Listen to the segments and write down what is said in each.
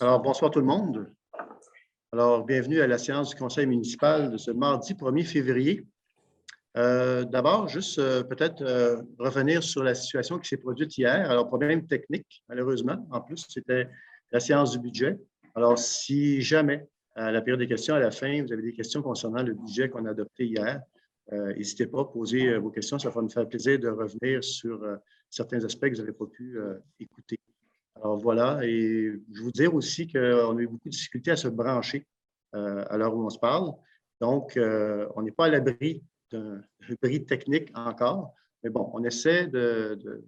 Alors, bonsoir tout le monde. Alors, bienvenue à la séance du Conseil municipal de ce mardi 1er février. D'abord, juste peut-être revenir sur la situation qui s'est produite hier. Alors, problème technique, malheureusement. En plus, c'était la séance du budget. Alors, si jamais, à la période des questions, à la fin, vous avez des questions concernant le budget qu'on a adopté hier, n'hésitez pas à poser vos questions. Ça va nous faire plaisir de revenir sur certains aspects que vous n'avez pas pu écouter. Alors voilà, et je vous dire aussi qu'on a eu beaucoup de difficultés à se brancher à l'heure où on se parle. Donc, on n'est pas à l'abri d'un bris technique encore, mais bon, on essaie de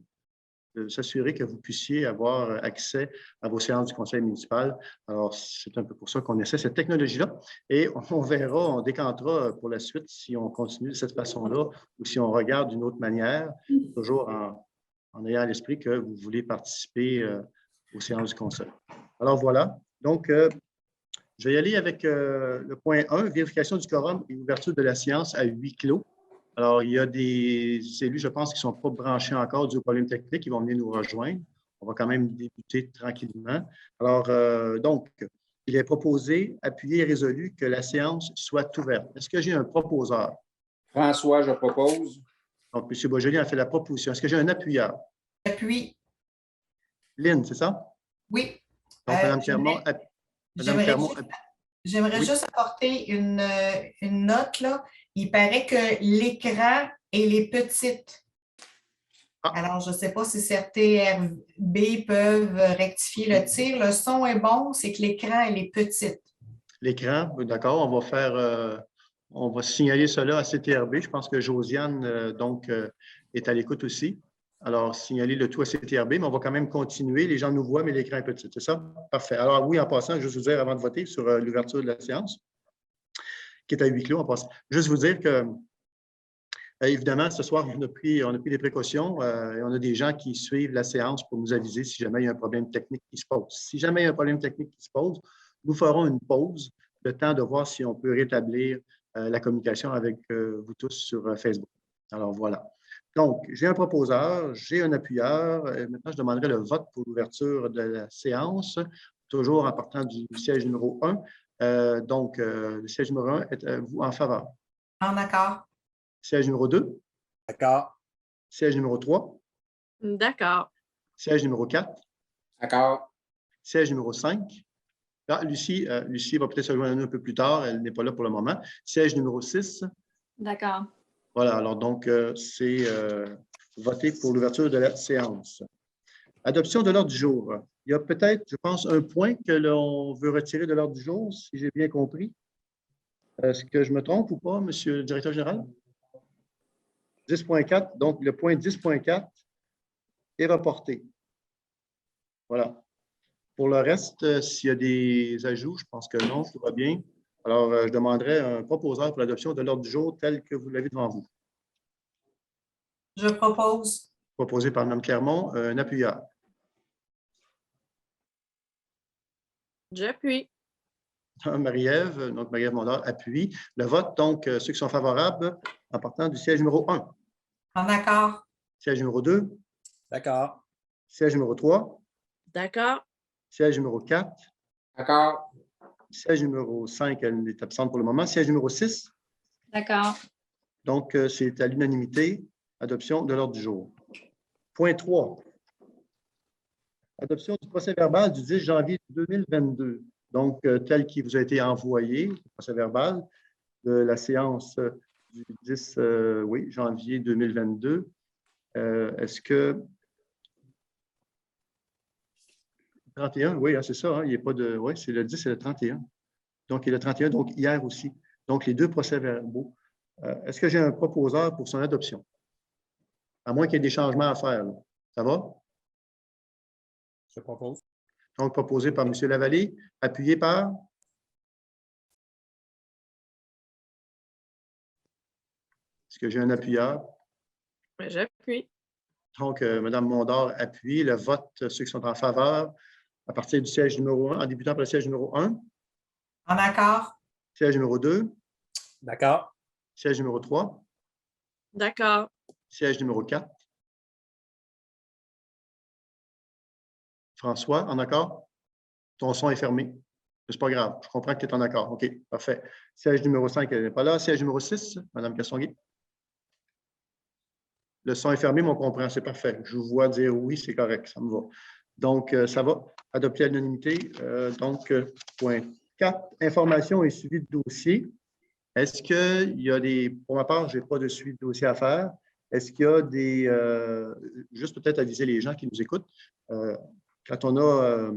s'assurer que vous puissiez avoir accès à vos séances du conseil municipal. Alors, c'est un peu pour ça qu'on essaie cette technologie-là. Et on verra, on décantera pour la suite si on continue de cette façon-là ou si on regarde d'une autre manière, toujours en ayant à l'esprit que vous voulez participer aux séances du conseil. Alors voilà, donc je vais y aller avec le point 1, vérification du quorum et ouverture de la séance à huis clos. Alors, il y a des élus, je pense, qui ne sont pas branchés encore du problème technique, qui vont venir nous rejoindre. On va quand même débuter tranquillement. Alors, donc, il est proposé, appuyé et résolu que la séance soit ouverte. Est-ce que j'ai un proposeur? François, je propose. Donc, M. Boisjoli a fait la proposition. Est-ce que j'ai un appuyeur? Appuie. Lynn, c'est ça? Oui. Donc, Mme Clermont, J'aimerais juste apporter une note, là. Il paraît que l'écran, elle est petite. Alors, je ne sais pas si CRTRB peuvent rectifier le tir. Le son est bon, c'est que l'écran, elle est petite. L'écran, d'accord, on va faire, on va signaler cela à CTRB. Je pense que Josiane, est à l'écoute aussi. Alors, signaler le tout à CTRB, mais on va quand même continuer. Les gens nous voient, mais l'écran est petit, c'est ça? Parfait. Alors, oui, en passant, juste vous dire avant de voter sur l'ouverture de la séance, qui est à huis clos en passant, juste vous dire que, évidemment, ce soir, on a pris des précautions et on a des gens qui suivent la séance pour nous aviser si jamais il y a un problème technique qui se pose. Si jamais il y a un problème technique qui se pose, nous ferons une pause, le temps de voir si on peut rétablir la communication avec vous tous sur Facebook. Alors, voilà. Donc, j'ai un proposeur, j'ai un appuyeur. Maintenant, je demanderai le vote pour l'ouverture de la séance, toujours en partant du siège numéro 1. Donc, le siège numéro 1, êtes-vous en faveur? En accord. Siège numéro 2? D'accord. Siège numéro 3? D'accord. Siège numéro 4? D'accord. Siège numéro 5? Ah, Lucie va peut-être se joindre un peu plus tard. Elle n'est pas là pour le moment. Siège numéro 6? D'accord. Voilà, alors donc, c'est voté pour l'ouverture de la séance. Adoption de l'ordre du jour. Il y a peut-être, je pense, un point que l'on veut retirer de l'ordre du jour, si j'ai bien compris. Est-ce que je me trompe ou pas, Monsieur le directeur général? 10.4, donc le point 10.4 est reporté. Voilà. Pour le reste, s'il y a des ajouts, je pense que non, tout va bien. Alors, je demanderai un proposeur pour l'adoption de l'ordre du jour tel que vous l'avez devant vous. Je propose. Proposé par Mme Clermont, un appuyeur. J'appuie. Marie-Ève, donc Marie-Ève Mondor appuie. Le vote, donc, ceux qui sont favorables, en partant du siège numéro 1. En accord. Siège numéro 2. D'accord. Siège numéro 3. D'accord. Siège numéro 4. D'accord. Siège numéro 5, elle est absente pour le moment. Siège numéro 6. D'accord. Donc, c'est à l'unanimité, adoption de l'ordre du jour. Point 3. Adoption du procès-verbal du 10 janvier 2022. Donc, tel qu'il vous a été envoyé, le procès-verbal de la séance du 10 janvier 2022. Est-ce que 31, oui, c'est ça, il n'y a pas de. Oui, c'est le 10 et le 31. Donc, il y a le 31, donc hier aussi. Donc, les deux procès-verbaux. Est-ce que j'ai un proposeur pour son adoption? À moins qu'il y ait des changements à faire. Là. Ça va? Je propose. Donc, proposé par M. Lavallée, appuyé par? Est-ce que j'ai un appuyeur? J'appuie. Donc, Mme Mondor appuie. Le vote, ceux qui sont en faveur, à partir du siège numéro 1, en débutant par le siège numéro 1. En accord. Siège numéro 2. D'accord. Siège numéro 3. D'accord. Siège numéro 4. François, en accord? ton son est fermé. C'est pas grave. Je comprends que tu es en accord. OK, parfait. Siège numéro 5, elle n'est pas là. Siège numéro 6, Mme Castonguay. Le son est fermé, mais on comprend. C'est parfait. Je vous vois dire oui, c'est correct. Ça me va. Donc, ça va. Adopter à l'unanimité. Point 4, information et suivi de dossier. Est-ce qu'il y a des... Pour ma part, je n'ai pas de suivi de dossier à faire. Est-ce qu'il y a des... juste peut-être aviser les gens qui nous écoutent. Quand on a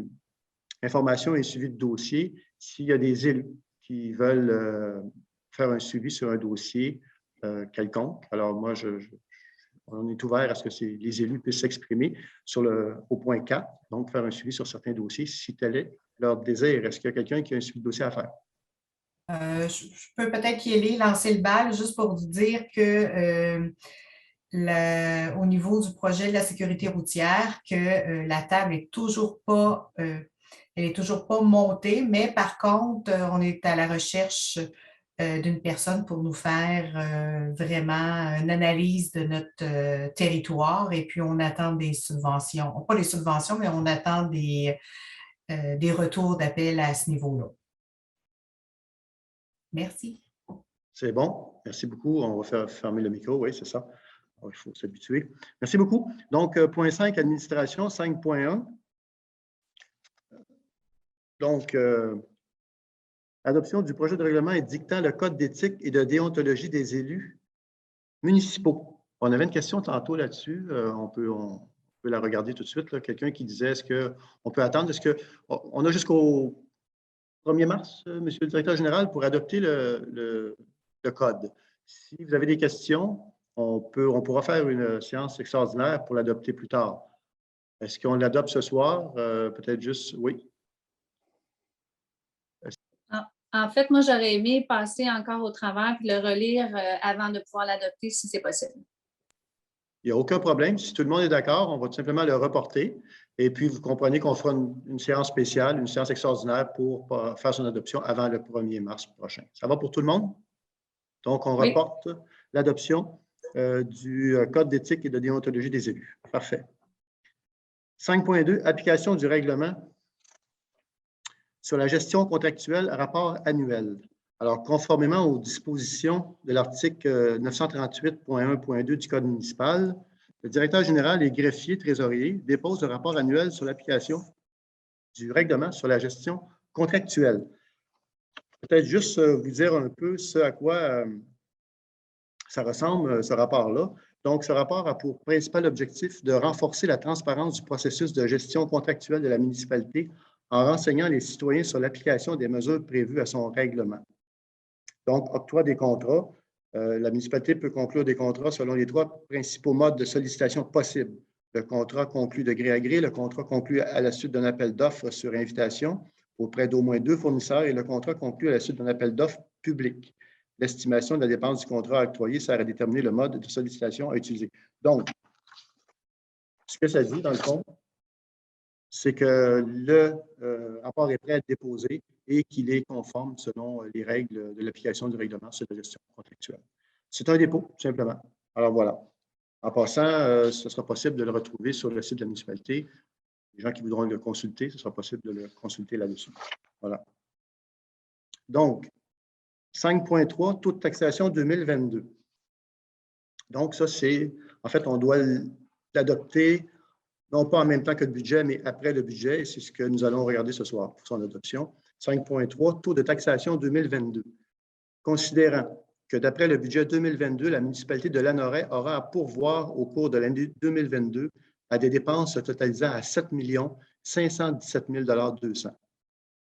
information et suivi de dossier, s'il y a des élus qui veulent faire un suivi sur un dossier quelconque, alors moi, on est ouvert à ce que les élus puissent s'exprimer au point 4, donc faire un suivi sur certains dossiers, si tel est leur désir. Est-ce qu'il y a quelqu'un qui a un suivi de dossier à faire? Je peux peut-être y aller, lancer le bal, juste pour vous dire que au niveau du projet de la sécurité routière, que la table n'est toujours pas, montée, mais par contre, on est à la recherche d'une personne pour nous faire vraiment une analyse de notre territoire, et puis on attend des subventions, pas des subventions, mais on attend des retours d'appel à ce niveau-là. Merci. C'est bon. Merci beaucoup. On va fermer le micro. Oui, c'est ça. Il faut s'habituer. Merci beaucoup. Donc, point 5, administration, 5.1. Donc, adoption du projet de règlement édictant le code d'éthique et de déontologie des élus municipaux. On avait une question tantôt là-dessus. On peut la regarder tout de suite. Quelqu'un qui disait, est-ce qu'on peut attendre? Est-ce qu'on a jusqu'au 1er mars, Monsieur le directeur général, pour adopter le code? Si vous avez des questions, on pourra faire une séance extraordinaire pour l'adopter plus tard. Est-ce qu'on l'adopte ce soir? Peut-être juste, oui. En fait, moi, j'aurais aimé passer encore au travers et le relire avant de pouvoir l'adopter, si c'est possible. Il n'y a aucun problème. Si tout le monde est d'accord, on va tout simplement le reporter. Et puis, vous comprenez qu'on fera une séance spéciale, une séance extraordinaire pour faire son adoption avant le 1er mars prochain. Ça va pour tout le monde? Donc, on reporte l'adoption du Code d'éthique et de déontologie des élus. Parfait. 5.2, application du règlement sur la gestion contractuelle, rapport annuel. Alors, conformément aux dispositions de l'article 938.1.2 du Code municipal, le directeur général et greffier trésorier déposent le rapport annuel sur l'application du règlement sur la gestion contractuelle. Peut-être juste vous dire un peu ce à quoi ça ressemble, ce rapport-là. Donc, ce rapport a pour principal objectif de renforcer la transparence du processus de gestion contractuelle de la municipalité en renseignant les citoyens sur l'application des mesures prévues à son règlement. Donc, octroi des contrats. La municipalité peut conclure des contrats selon les 3 principaux modes de sollicitation possibles. Le contrat conclu de gré à gré, le contrat conclu à la suite d'un appel d'offres sur invitation auprès d'au moins 2 fournisseurs et le contrat conclu à la suite d'un appel d'offres public. L'estimation de la dépense du contrat octroyé sert à déterminer le mode de sollicitation à utiliser. Donc, ce que ça dit, dans le fond, c'est que le rapport est prêt à être déposé et qu'il est conforme selon les règles de l'application du règlement sur la gestion contractuelle. C'est un dépôt, tout simplement. Alors voilà. En passant, ce sera possible de le retrouver sur le site de la municipalité. Les gens qui voudront le consulter, ce sera possible de le consulter là-dessus. Voilà. Donc, 5.3, taux de taxation 2022. Donc, ça, c'est, en fait, on doit l'adopter, non pas en même temps que le budget, mais après le budget, et c'est ce que nous allons regarder ce soir pour son adoption. 5.3, taux de taxation 2022. Considérant que d'après le budget 2022, la municipalité de Lanoraie aura à pourvoir au cours de l'année 2022 à des dépenses totalisant à 7 517 200.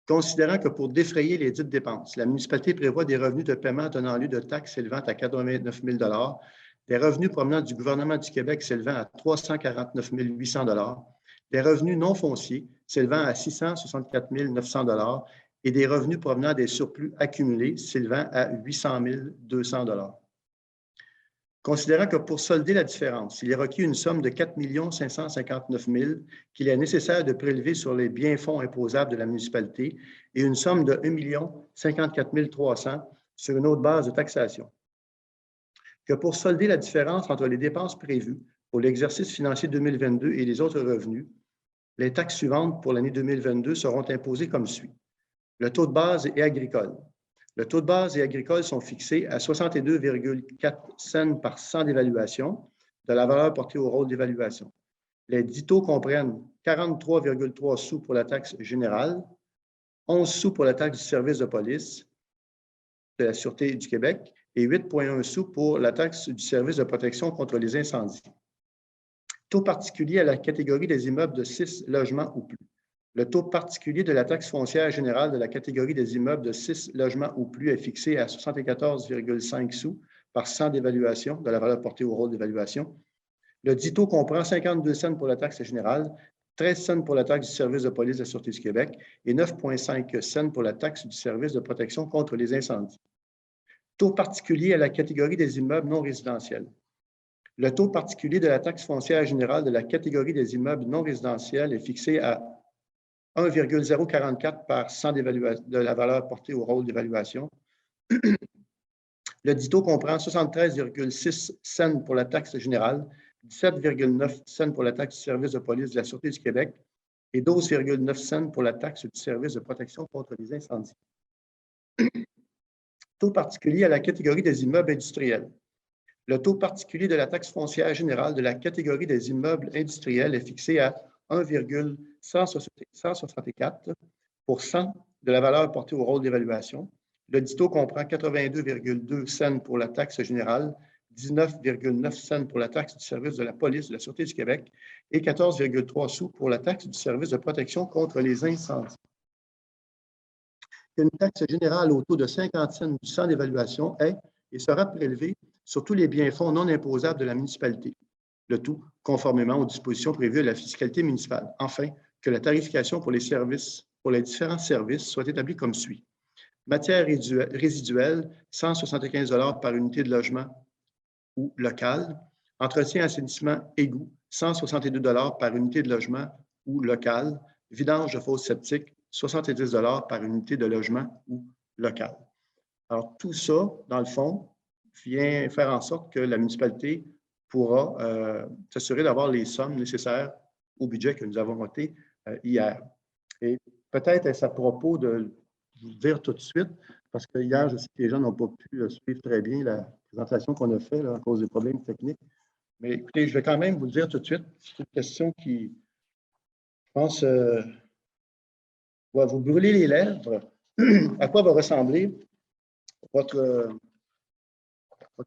Considérant que pour défrayer les dites dépenses, la municipalité prévoit des revenus de paiement tenant lieu de taxes s'élevant à 89 000 des revenus provenant du gouvernement du Québec s'élevant à 349 800 des revenus non fonciers s'élevant à 664 900 et des revenus provenant des surplus accumulés s'élevant à 800 200 Considérant que pour solder la différence, il est requis une somme de 4 559 000 qu'il est nécessaire de prélever sur les biens-fonds imposables de la municipalité et une somme de 1 054 300 sur une autre base de taxation. Que pour solder la différence entre les dépenses prévues pour l'exercice financier 2022 et les autres revenus, Les taxes suivantes pour l'année 2022 seront imposées comme suit. Le taux de base est agricole. Le taux de base et agricole sont fixés à 62,4 cents par 100 d'évaluation de la valeur portée au rôle d'évaluation. Les 10 taux comprennent 43,3 sous pour la taxe générale, 11 sous pour la taxe du service de police de la Sûreté du Québec et 8,1 sous pour la taxe du service de protection contre les incendies. Taux particulier à la catégorie des immeubles de 6 logements ou plus. Le taux particulier de la taxe foncière générale de la catégorie des immeubles de 6 logements ou plus est fixé à 74,5 sous par 100 d'évaluation de la valeur portée au rôle d'évaluation. Le dit taux comprend 52 cents pour la taxe générale, 13 cents pour la taxe du service de police de la Sûreté du Québec et 9,5 cents pour la taxe du service de protection contre les incendies. Taux particulier à la catégorie des immeubles non résidentiels. Le taux particulier de la taxe foncière générale de la catégorie des immeubles non résidentiels est fixé à 1,044 par 100 de la valeur portée au rôle d'évaluation. Le dit taux comprend 73,6 cents pour la taxe générale, 17,9 cents pour la taxe du service de police de la Sûreté du Québec et 12,9 cents pour la taxe du service de protection contre les incendies. Taux particulier à la catégorie des immeubles industriels. Le taux particulier de la taxe foncière générale de la catégorie des immeubles industriels est fixé à 1,164 de la valeur portée au rôle d'évaluation. Le dit taux comprend 82,2 cents pour la taxe générale, 19,9 cents pour la taxe du service de la police de la Sûreté du Québec et 14,3 sous pour la taxe du service de protection contre les incendies. Une taxe générale au taux de 50 cents du 100 d'évaluation est et sera prélevée sur tous les biens-fonds non imposables de la municipalité, le tout conformément aux dispositions prévues de la fiscalité municipale. Enfin, que la tarification pour les différents services soit établie comme suit. Matière résiduelle, 175 $ par unité de logement ou local. Entretien, assainissement, égouts, 162 $ par unité de logement ou local. Vidange de fosses septiques, 70 $ par unité de logement ou local. Alors, tout ça, dans le fond, vient faire en sorte que la municipalité pourra s'assurer d'avoir les sommes nécessaires au budget que nous avons voté hier. Et peut-être est-ce à propos de vous dire tout de suite, parce que hier, je sais que les gens n'ont pas pu suivre très bien la présentation qu'on a faite à cause des problèmes techniques. Mais écoutez, je vais quand même vous le dire tout de suite. C'est une question qui, je pense, va vous brûler les lèvres. À quoi va ressembler votre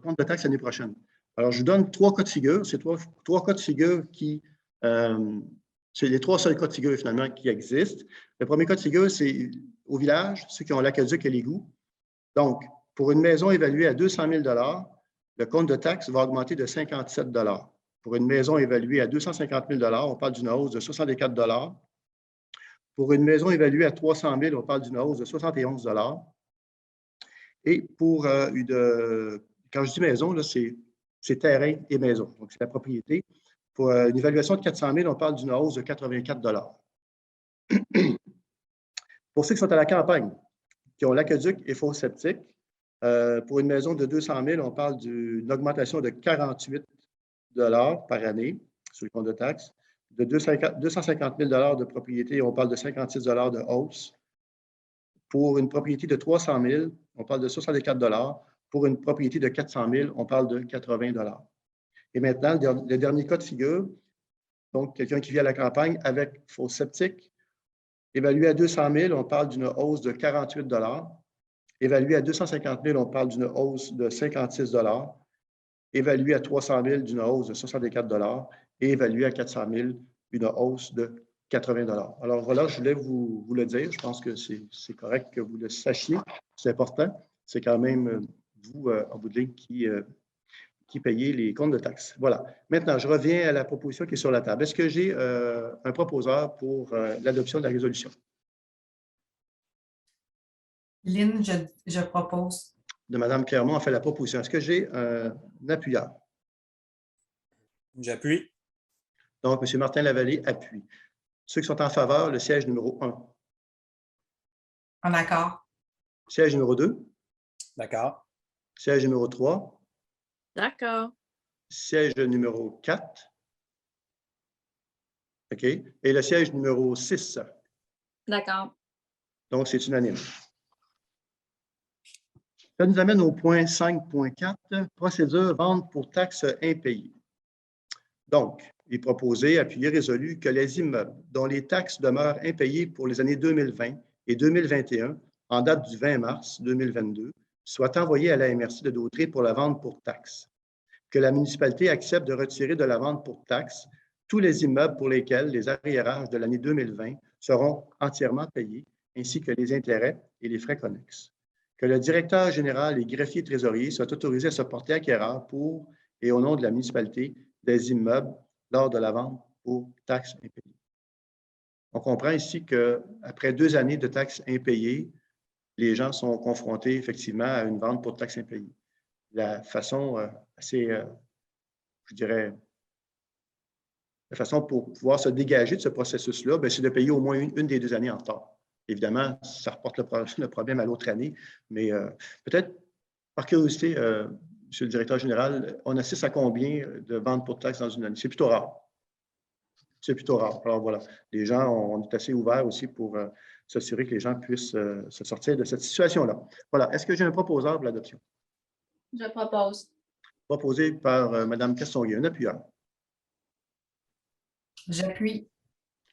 compte de taxe l'année prochaine? Alors, je vous donne 3 cas de figure. C'est trois cas de figure qui... c'est les 3 seuls cas de figure, finalement, qui existent. Le premier cas de figure, c'est au village, ceux qui ont l'aqueduc et l'égout. Donc, pour une maison évaluée à 200 000 $, le compte de taxe va augmenter de 57 $. Pour une maison évaluée à 250 000 $, on parle d'une hausse de 64 $. Pour une maison évaluée à 300 000 $, on parle d'une hausse de 71 $. Et pour quand je dis maison, c'est terrain et maison. Donc, c'est la propriété. Pour une évaluation de 400 000 $, on parle d'une hausse de 84 $. Pour ceux qui sont à la campagne, qui ont l'aqueduc et fosse septique, pour une maison de 200 000 $, on parle d'une augmentation de 48 $ par année sur le compte de taxe. De 250 000 $ de propriété, on parle de 56 $ de hausse. Pour une propriété de 300 000 $, on parle de 64 $. Pour une propriété de 400 000 $, on parle de 80 $. Et maintenant, le dernier cas de figure, donc quelqu'un qui vit à la campagne avec fosse septique, évalué à 200 000 $, on parle d'une hausse de 48 $. Évalué à 250 000 $, on parle d'une hausse de 56 $. Évalué à 300 000 $, d'une hausse de 64 $. Et évalué à 400 000 $, une hausse de 80 $. Alors voilà, je voulais vous le dire. Je pense que c'est correct que vous le sachiez. C'est important. C'est quand même vous, en bout de ligne, qui payez les comptes de taxes. Voilà. Maintenant, je reviens à la proposition qui est sur la table. Est-ce que j'ai un proposeur pour l'adoption de la résolution? Lynn, je propose. De Mme Clermont a fait la proposition. Est-ce que j'ai un appuyeur? J'appuie. Donc, M. Martin Lavallée appuie. Ceux qui sont en faveur, le siège numéro 1. En accord. Siège numéro 2. D'accord. Siège numéro 3. D'accord. Siège numéro 4. OK. Et le siège numéro 6. D'accord. Donc, c'est unanime. Ça nous amène au point 5.4, procédure vente pour taxes impayées. Donc, il est proposé, appuyé, résolu que les immeubles dont les taxes demeurent impayées pour les années 2020 et 2021, en date du 20 mars 2022, soient envoyés à la MRC de Dautrey pour la vente pour taxes. Que la municipalité accepte de retirer de la vente pour taxes tous les immeubles pour lesquels les arriérages de l'année 2020 seront entièrement payés, ainsi que les intérêts et les frais connexes. Que le directeur général et greffier trésorier soient autorisés à se porter acquéreur pour et au nom de la municipalité des immeubles lors de la vente pour taxes impayées. On comprend ici qu'après 2 années de taxes impayées, les gens sont confrontés effectivement à une vente pour taxes impayées. La façon assez, je dirais, la façon pour pouvoir se dégager de ce processus-là, c'est de payer au moins une des 2 années en retard. Évidemment, ça reporte le problème à l'autre année, mais peut-être, par curiosité, Monsieur le directeur général, on assiste à combien de ventes pour taxes dans une année? C'est plutôt rare. C'est plutôt rare. Alors voilà, les gens, on est assez ouverts aussi pour s'assurer que les gens puissent se sortir de cette situation-là. Voilà. Est-ce que j'ai un proposeur pour l'adoption? Je propose. Proposé par Mme Castonguay. Un appuyeur. J'appuie.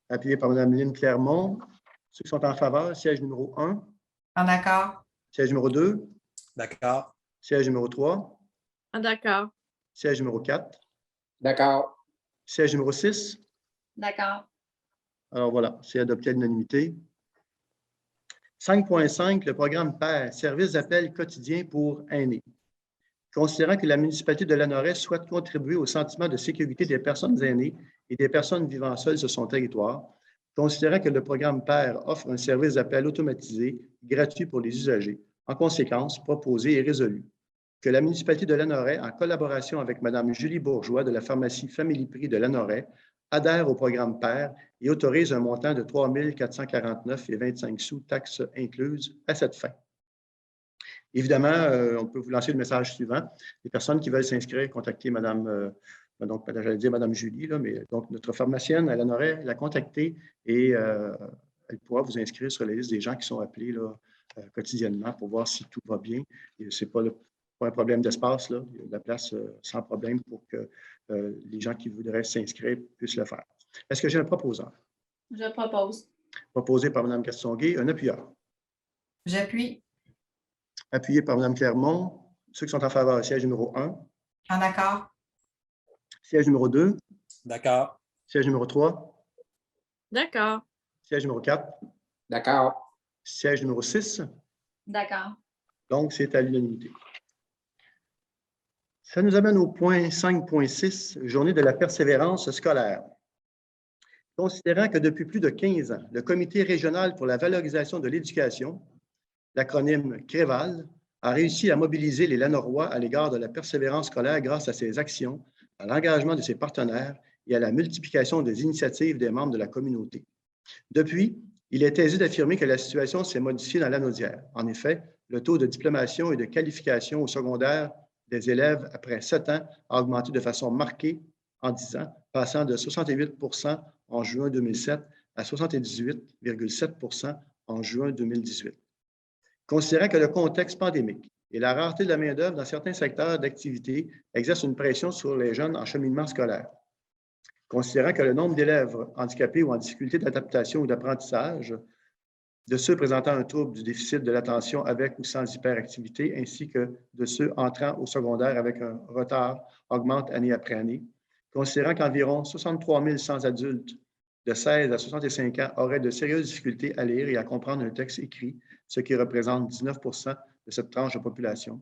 Appuyé par Mme Lynne Clermont. Ceux qui sont en faveur, siège numéro 1. En accord. Siège numéro 2. D'accord. Siège numéro 3. D'accord. Siège numéro 4. D'accord. Siège numéro 6. D'accord. Alors voilà, c'est adopté à l'unanimité. 5.5, le programme PER, service d'appel quotidien pour aînés. Considérant que la municipalité de Lanoraie souhaite contribuer au sentiment de sécurité des personnes aînées et des personnes vivant seules sur son territoire, considérant que le programme PER offre un service d'appel automatisé gratuit pour les usagers, en conséquence, proposé et résolu que la municipalité de Lanoraie, en collaboration avec Mme Julie Bourgeois de la pharmacie Family Prix de Lanoraie, adhère au programme PER et autorise un montant de 3 449,25 sous, taxes incluses, à cette fin. Évidemment, on peut vous lancer le message suivant. Les personnes qui veulent s'inscrire, contacter Mme, donc j'allais dire Mme Julie, là, mais donc notre pharmacienne à Lanoraie l'a contactée et elle pourra vous inscrire sur la liste des gens qui sont appelés là, quotidiennement pour voir si tout va bien. Ce n'est pas un problème d'espace, là. Il y a de la place sans problème pour que les gens qui voudraient s'inscrire puissent le faire. Est-ce que j'ai un proposeur? Je propose. Proposé par Mme Castonguay, un appuyeur. J'appuie. Appuyé par Mme Clermont. Ceux qui sont en faveur, siège numéro 1. En accord. Siège numéro 2. D'accord. Siège numéro 3. D'accord. Siège numéro 4. D'accord. Siège numéro 6. D'accord. Donc, c'est à l'unanimité. Ça nous amène au point 5.6, journée de la persévérance scolaire. Considérant que depuis plus de 15 ans, le Comité régional pour la valorisation de l'éducation, l'acronyme CREVAL, a réussi à mobiliser les Lanorois à l'égard de la persévérance scolaire grâce à ses actions, à l'engagement de ses partenaires et à la multiplication des initiatives des membres de la communauté. Depuis, il est aisé d'affirmer que la situation s'est modifiée dans Lanaudière. En effet, le taux de diplomation et de qualification au secondaire des élèves après 7 ans a augmenté de façon marquée en 10 ans, passant de 68 % en juin 2007 à 78,7 % en juin 2018. Considérant que le contexte pandémique et la rareté de la main-d'œuvre dans certains secteurs d'activité exercent une pression sur les jeunes en cheminement scolaire, considérant que le nombre d'élèves handicapés ou en difficulté d'adaptation ou d'apprentissage, de ceux présentant un trouble du déficit de l'attention avec ou sans hyperactivité, ainsi que de ceux entrant au secondaire avec un retard, augmente année après année, considérant qu'environ 63 100 adultes de 16 à 65 ans auraient de sérieuses difficultés à lire et à comprendre un texte écrit, ce qui représente 19 % de cette tranche de population,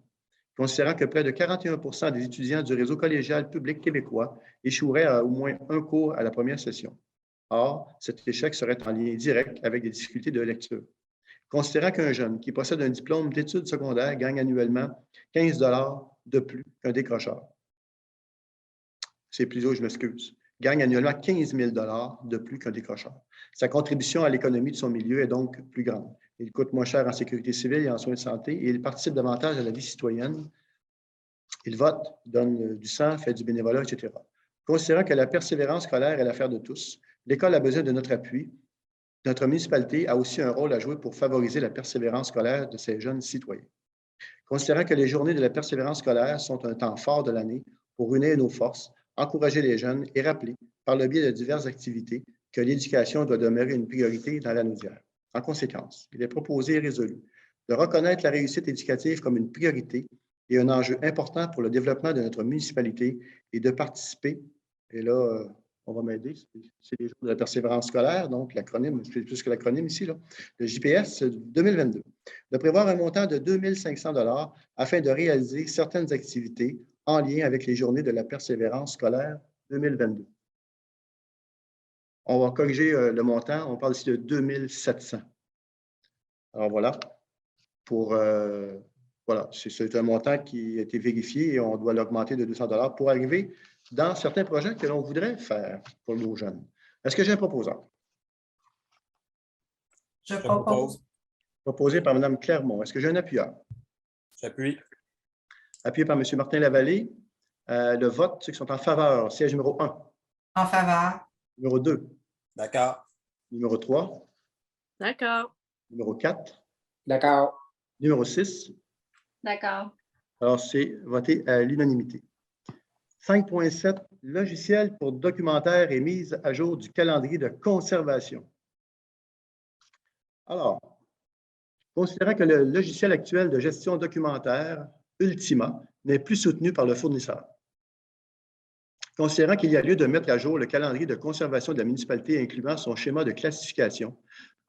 considérant que près de 41 % des étudiants du réseau collégial public québécois échoueraient à au moins un cours à la première session. Or, cet échec serait en lien direct avec des difficultés de lecture. Considérant qu'un jeune qui possède un diplôme d'études secondaires gagne annuellement 15 $ de plus qu'un décrocheur. C'est plus haut, je m'excuse. Gagne annuellement 15 000 $ de plus qu'un décrocheur. Sa contribution à l'économie de son milieu est donc plus grande. Il coûte moins cher en sécurité civile et en soins de santé et il participe davantage à la vie citoyenne. Il vote, donne du sang, fait du bénévolat, etc. Considérant que la persévérance scolaire est l'affaire de tous, L'école a besoin de notre appui. Notre municipalité a aussi un rôle à jouer pour favoriser la persévérance scolaire de ces jeunes citoyens. Considérant que les journées de la persévérance scolaire sont un temps fort de l'année pour unir nos forces, encourager les jeunes et rappeler, par le biais de diverses activités, que l'éducation doit demeurer une priorité dans la Naudière. En conséquence, il est proposé et résolu de reconnaître la réussite éducative comme une priorité et un enjeu important pour le développement de notre municipalité et de participer, et là, on va m'aider, c'est les jours de la persévérance scolaire, donc l'acronyme, c'est plus que l'acronyme ici, là, le JPS 2022, de prévoir un montant de 2 500 $ afin de réaliser certaines activités en lien avec les journées de la persévérance scolaire 2022. On va corriger le montant, on parle ici de 2 700. Alors voilà, voilà, c'est un montant qui a été vérifié et on doit l'augmenter de 200 $ pour arriver dans certains projets que l'on voudrait faire pour nos jeunes. Est-ce que j'ai un proposant? Je propose. Proposé par Mme Clermont. Est-ce que j'ai un appuyeur? J'appuie. Appuyé par M. Martin Lavallée. Le vote, ceux qui sont en faveur. Siège numéro 1. En faveur. Numéro 2. D'accord. Numéro 3. D'accord. Numéro 4. D'accord. Numéro 6. D'accord. Alors, c'est voté à l'unanimité. 5.7, logiciel pour documentaire et mise à jour du calendrier de conservation. Alors, considérant que le logiciel actuel de gestion documentaire, Ultima, n'est plus soutenu par le fournisseur. Considérant qu'il y a lieu de mettre à jour le calendrier de conservation de la municipalité incluant son schéma de classification,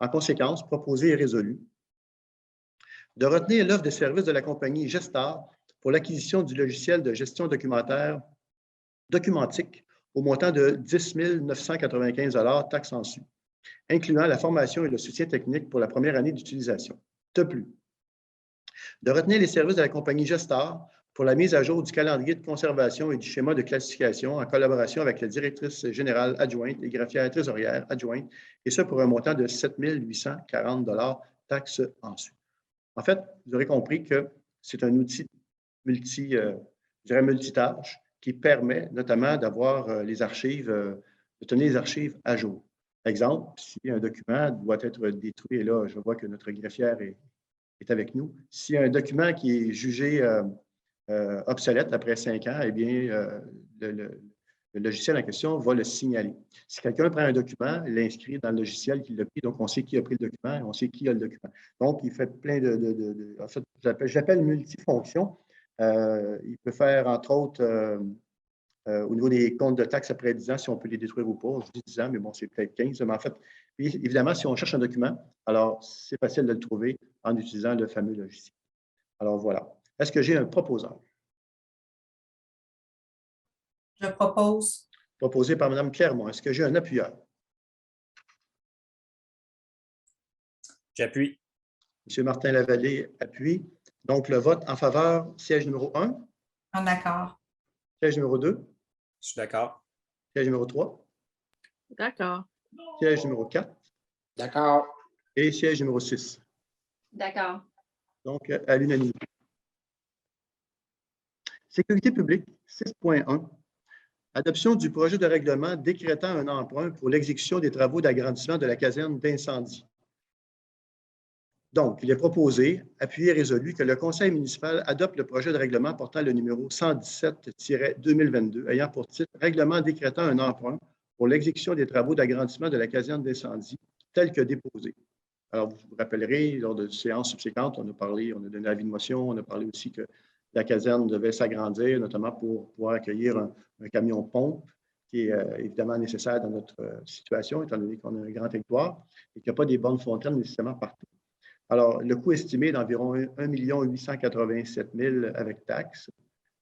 en conséquence, proposé et résolu, de retenir l'offre de services de la compagnie Gestar pour l'acquisition du logiciel de gestion documentaire documentique au montant de 10 995 $ taxes en su, incluant la formation et le soutien technique pour la première année d'utilisation. De plus, de retenir les services de la compagnie Gestar pour la mise à jour du calendrier de conservation et du schéma de classification en collaboration avec la directrice générale adjointe et greffière trésorière adjointe, et ce pour un montant de 7 840 $ taxes en su. En fait, vous aurez compris que c'est un outil multitâche qui permet notamment d'avoir les archives, de tenir les archives à jour. Exemple, si un document doit être détruit, et là, je vois que notre greffière est avec nous, si un document qui est jugé obsolète après 5 ans, eh bien, le logiciel en question va le signaler. Si quelqu'un prend un document, l'inscrit dans le logiciel qui l'a pris, donc on sait qui a pris le document, on sait qui a le document. Donc, il fait plein en fait, j'appelle multifonction. Il peut faire, entre autres, au niveau des comptes de taxes après 10 ans, si on peut les détruire ou pas. Je dis 10 ans, mais bon, c'est peut-être 15. Mais en fait, évidemment, si on cherche un document, alors c'est facile de le trouver en utilisant le fameux logiciel. Alors voilà. Est-ce que j'ai un proposant? Je propose. Proposé par Mme Clermont. Est-ce que j'ai un appuyeur? J'appuie. M. Martin Lavallée appuie. Donc, le vote en faveur, siège numéro 1. En accord. Siège numéro 2. Je suis d'accord. Siège numéro 3. D'accord. Siège numéro 4. D'accord. Et siège numéro 6. D'accord. Donc, à l'unanimité. Sécurité publique 6.1. Adoption du projet de règlement décrétant un emprunt pour l'exécution des travaux d'agrandissement de la caserne d'incendie. Donc, il est proposé, appuyé et résolu, que le conseil municipal adopte le projet de règlement portant le numéro 117-2022, ayant pour titre « Règlement décrétant un emprunt pour l'exécution des travaux d'agrandissement de la caserne d'incendie » tel que déposé. Alors, vous vous rappellerez, lors de séances subséquentes, on a parlé, on a donné avis de motion, on a parlé aussi que la caserne devait s'agrandir, notamment pour pouvoir accueillir un camion pompe, qui est évidemment nécessaire dans notre situation, étant donné qu'on a un grand territoire et qu'il n'y a pas des bonnes fontaines nécessairement partout. Alors, le coût estimé d'environ 1 887 000 avec taxes.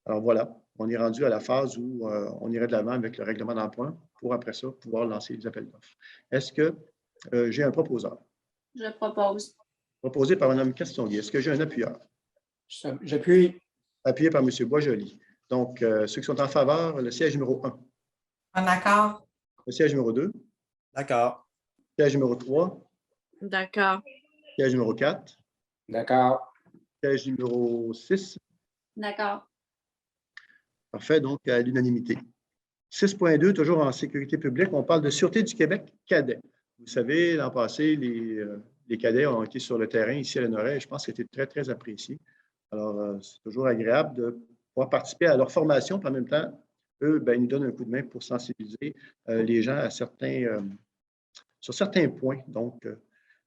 Alors voilà, on est rendu à la phase où on irait de l'avant avec le règlement d'emprunt pour, après ça, pouvoir lancer les appels d'offres. Est-ce que j'ai un proposeur? Je propose. Proposé par Mme Castonguay. Est-ce que j'ai un appuyeur? J'appuie. Appuyé par M. Boisjoli. Donc, ceux qui sont en faveur, le siège numéro 1. En accord. Le siège numéro 2. D'accord. Siège numéro 3. D'accord. Siège numéro 4. D'accord. Siège numéro 6. D'accord. Parfait, donc à l'unanimité. 6.2, toujours en sécurité publique, on parle de Sûreté du Québec cadet. Vous savez, l'an passé, les cadets ont été sur le terrain ici à Lanoraie et je pense que c'était très, très apprécié. Alors, c'est toujours agréable de pouvoir participer à leur formation, puis en même temps, eux, ben, ils nous donnent un coup de main pour sensibiliser les gens à sur certains points. Donc,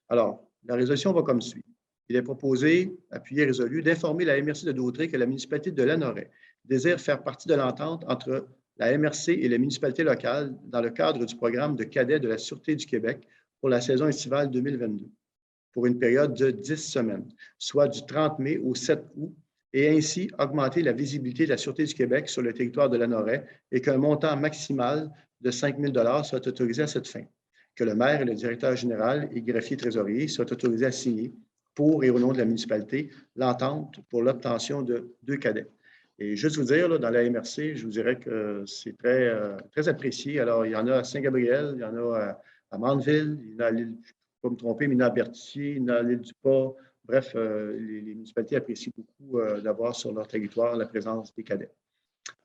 alors, la résolution va comme suit. Il est proposé, appuyé et résolu, d'informer la MRC de Dautrey que la municipalité de Lanoraie désire faire partie de l'entente entre la MRC et les municipalités locales dans le cadre du programme de cadets de la Sûreté du Québec pour la saison estivale 2022, pour une période de 10 semaines, soit du 30 mai au 7 août, et ainsi augmenter la visibilité de la Sûreté du Québec sur le territoire de Lanoraie et qu'un montant maximal de 5 000 $ soit autorisé à cette fin. Que le maire et le directeur général et greffier trésorier soient autorisés à signer pour et au nom de la municipalité l'entente pour l'obtention de 2 cadets. Et juste vous dire, là, dans la MRC, je vous dirais que c'est très, très apprécié. Alors, il y en a à Saint-Gabriel, il y en a à Mandeville, il y en a à l'île, je ne vais pas me tromper, mais il y en a à Berthier, il y en a à l'île du Pas. Bref, les municipalités apprécient beaucoup d'avoir sur leur territoire la présence des cadets.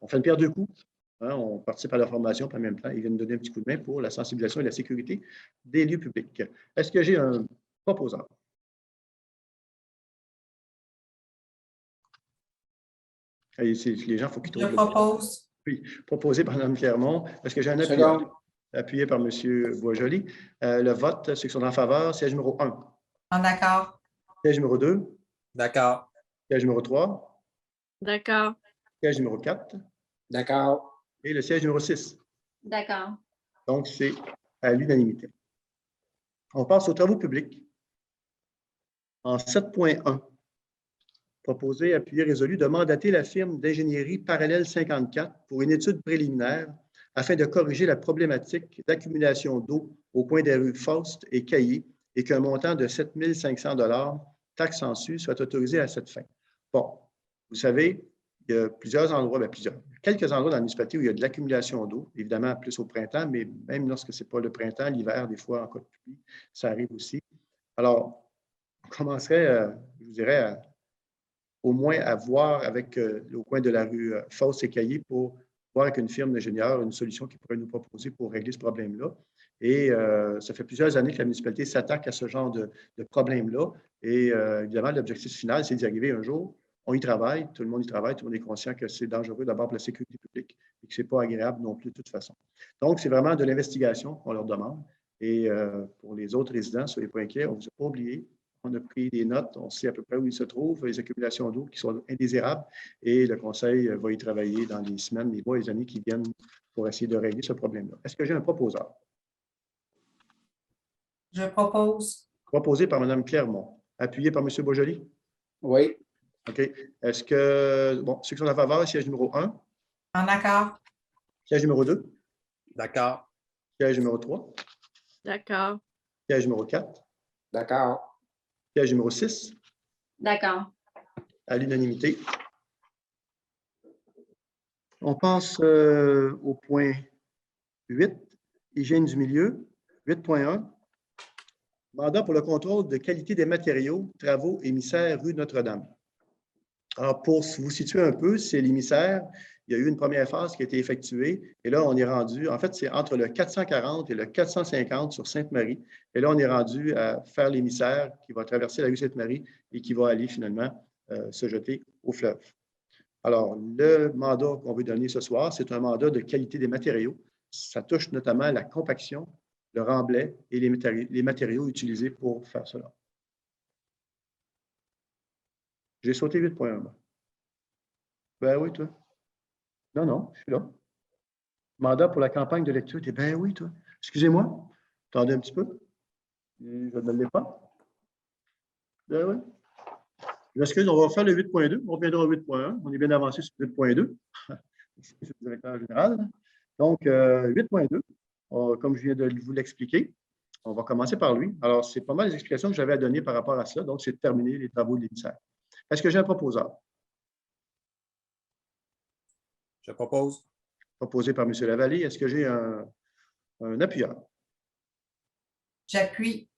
On fait une pierre deux coups. Hein, on participe à la formation, puis en même temps, ils viennent donner un petit coup de main pour la sensibilisation et la sécurité des lieux publics. Est-ce que j'ai un proposeur? Les gens, il faut qu'ils trouvent. Je propose. Oui, proposé par Mme Clermont. Est-ce que j'ai un appui? Appuyé par M. Boisjoli. Le vote, ceux qui sont en faveur, siège numéro 1. En accord. Siège numéro 2. D'accord. Siège numéro 3. D'accord. Siège numéro 4. D'accord. Et le siège numéro 6. D'accord. Donc, c'est à l'unanimité. On passe aux travaux publics. En 7.1, proposé, appuyé, résolu de mandater la firme d'ingénierie Parallèle 54 pour une étude préliminaire afin de corriger la problématique d'accumulation d'eau au coin des rues Faust et Caillé et qu'un montant de 7 500 $, taxes en sus, soit autorisé à cette fin. Bon, vous savez, il y a plusieurs endroits, quelques endroits dans la municipalité où il y a de l'accumulation d'eau, évidemment plus au printemps, mais même lorsque ce n'est pas le printemps, l'hiver, des fois, en cas de pluie, ça arrive aussi. Alors, on commencerait, je vous dirais, au moins à voir avec au coin de la rue Faust et Caillé pour voir avec une firme d'ingénieurs une solution qu'ils pourraient nous proposer pour régler ce problème-là. Et ça fait plusieurs années que la municipalité s'attaque à ce genre de problème-là. Et évidemment, l'objectif final, c'est d'y arriver un jour. On y travaille, tout le monde y travaille, tout le monde est conscient que c'est dangereux d'abord pour la sécurité publique et que ce n'est pas agréable non plus de toute façon. Donc, c'est vraiment de l'investigation qu'on leur demande. Et pour les autres résidents, soyez pas inquiets, on ne vous a pas oublié. On a pris des notes, on sait à peu près où ils se trouvent, les accumulations d'eau qui sont indésirables, et le Conseil va y travailler dans les semaines, les mois et les années qui viennent pour essayer de régler ce problème-là. Est-ce que j'ai un proposeur? Je propose. Proposé par Mme Clermont. Appuyé par M. Boisjoli? Oui. OK. Est-ce que, bon, ceux qui sont en faveur, siège numéro 1? En accord. Siège numéro 2? D'accord. Siège numéro 3? D'accord. Siège numéro 4? D'accord. Siège numéro 6? D'accord. À l'unanimité. On passe au point 8, hygiène du milieu. 8.1, mandat pour le contrôle de qualité des matériaux, travaux, émissaires, rue Notre-Dame. Alors, pour vous situer un peu, c'est l'émissaire. Il y a eu une première phase qui a été effectuée et là, on est rendu, en fait, c'est entre le 440 et le 450 sur Sainte-Marie. Et là, on est rendu à faire l'émissaire qui va traverser la rue Sainte-Marie et qui va aller finalement se jeter au fleuve. Alors, le mandat qu'on veut donner ce soir, c'est un mandat de qualité des matériaux. Ça touche notamment la compaction, le remblai et les matériaux utilisés pour faire cela. J'ai sauté 8.1. Ben oui, toi. Non, non, je suis là. Mandat pour la campagne de lecture. Ben oui, toi. Excusez-moi. Attendez un petit peu. Je ne l'ai pas. Ben oui. Je m'excuse, on va faire le 8.2. On reviendra au 8.1. On est bien avancé sur le 8.2. C'est le directeur général. Donc, 8.2, comme je viens de vous l'expliquer, on va commencer par lui. Alors, c'est pas mal les explications que j'avais à donner par rapport à ça. Donc, c'est de terminer les travaux de l'émissaire. Est-ce que j'ai un proposeur? Je propose. Proposé par M. Lavallée. Est-ce que j'ai un appuyeur? J'appuie.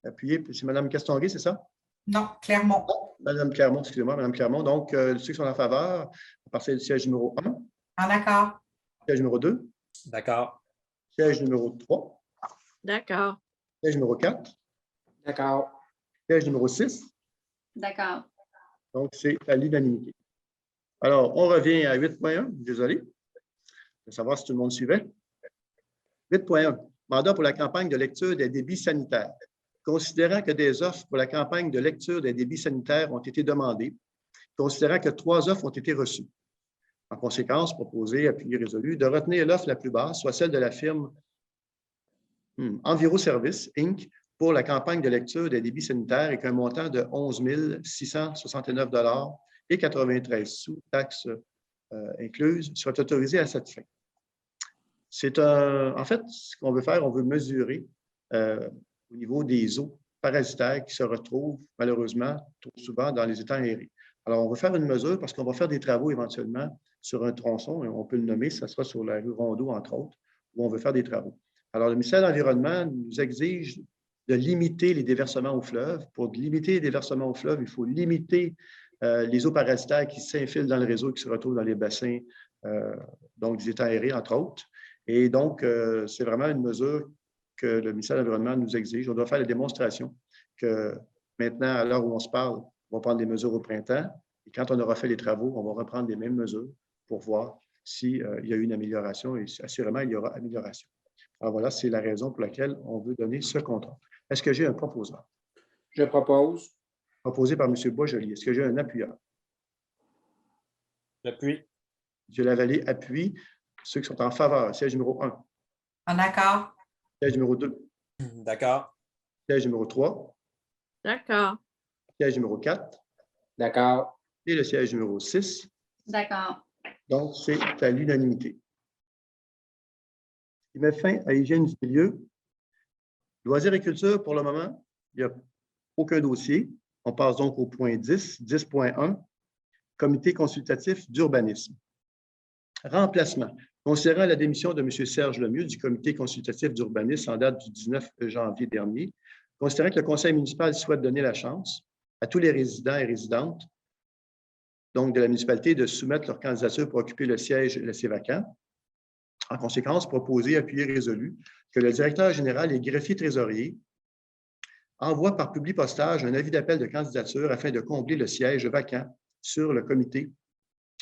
Appuyé, c'est Mme Castonguay, c'est ça? Non, Clermont. Mme Clermont, excusez-moi, Mme Clermont. Donc, ceux qui sont en faveur, à partir du siège numéro 1. En accord. Siège numéro 2. D'accord. Siège numéro 3. D'accord. Siège numéro 4. D'accord. Siège numéro 6. D'accord. Donc, c'est à l'unanimité. Alors, on revient à 8.1. Désolé. Je veux savoir si tout le monde suivait. 8.1. Mandat pour la campagne de lecture des débits sanitaires. Considérant que des offres pour la campagne de lecture des débits sanitaires ont été demandées, considérant que 3 offres ont été reçues. En conséquence, proposé, appuyé, résolu, de retenir l'offre la plus basse, soit celle de la firme Enviroservice, Inc., pour la campagne de lecture des débits sanitaires avec un montant de 11 669 et 93 sous, taxes incluses, soit autorisé à cette fin. En fait, ce qu'on veut faire, on veut mesurer au niveau des eaux parasitaires qui se retrouvent malheureusement trop souvent dans les étangs aérés. Alors, on va faire une mesure parce qu'on va faire des travaux éventuellement sur un tronçon, et on peut le nommer, ça sera sur la rue Rondeau, entre autres, où on veut faire des travaux. Alors, le ministère de l'Environnement nous exige de limiter les déversements au fleuve. Pour limiter les déversements au fleuve, il faut limiter les eaux parasitaires qui s'infilent dans le réseau et qui se retrouvent dans les bassins, donc des étangs aérés, entre autres. Et donc, c'est vraiment une mesure que le ministère de l'Environnement nous exige. On doit faire la démonstration que maintenant, à l'heure où on se parle, on va prendre des mesures au printemps. Et quand on aura fait les travaux, on va reprendre les mêmes mesures pour voir s'il y a eu une amélioration. Et assurément, il y aura amélioration. Alors voilà, c'est la raison pour laquelle on veut donner ce contrat. Est-ce que j'ai un proposeur? Je propose. Proposé par M. Boisjoli. Est-ce que j'ai un appuyeur? J'appuie. M. Lavallée appuie. Ceux qui sont en faveur, siège numéro 1. En accord. Siège numéro 2. D'accord. Siège numéro 3. D'accord. Siège numéro 4. D'accord. Et le siège numéro 6. D'accord. Donc, c'est à l'unanimité. Il met fin à l'hygiène du milieu. Loisirs et culture, pour le moment, il n'y a aucun dossier. On passe donc au point 10, 10.1, comité consultatif d'urbanisme. Remplacement. Considérant la démission de M. Serge Lemieux du comité consultatif d'urbanisme en date du 19 janvier dernier, considérant que le conseil municipal souhaite donner la chance à tous les résidents et résidentes donc de la municipalité de soumettre leur candidature pour occuper le siège laissé vacant. En conséquence, proposé, appuyé, résolu que le directeur général et greffier trésorier envoient par publi-postage un avis d'appel de candidature afin de combler le siège vacant sur le comité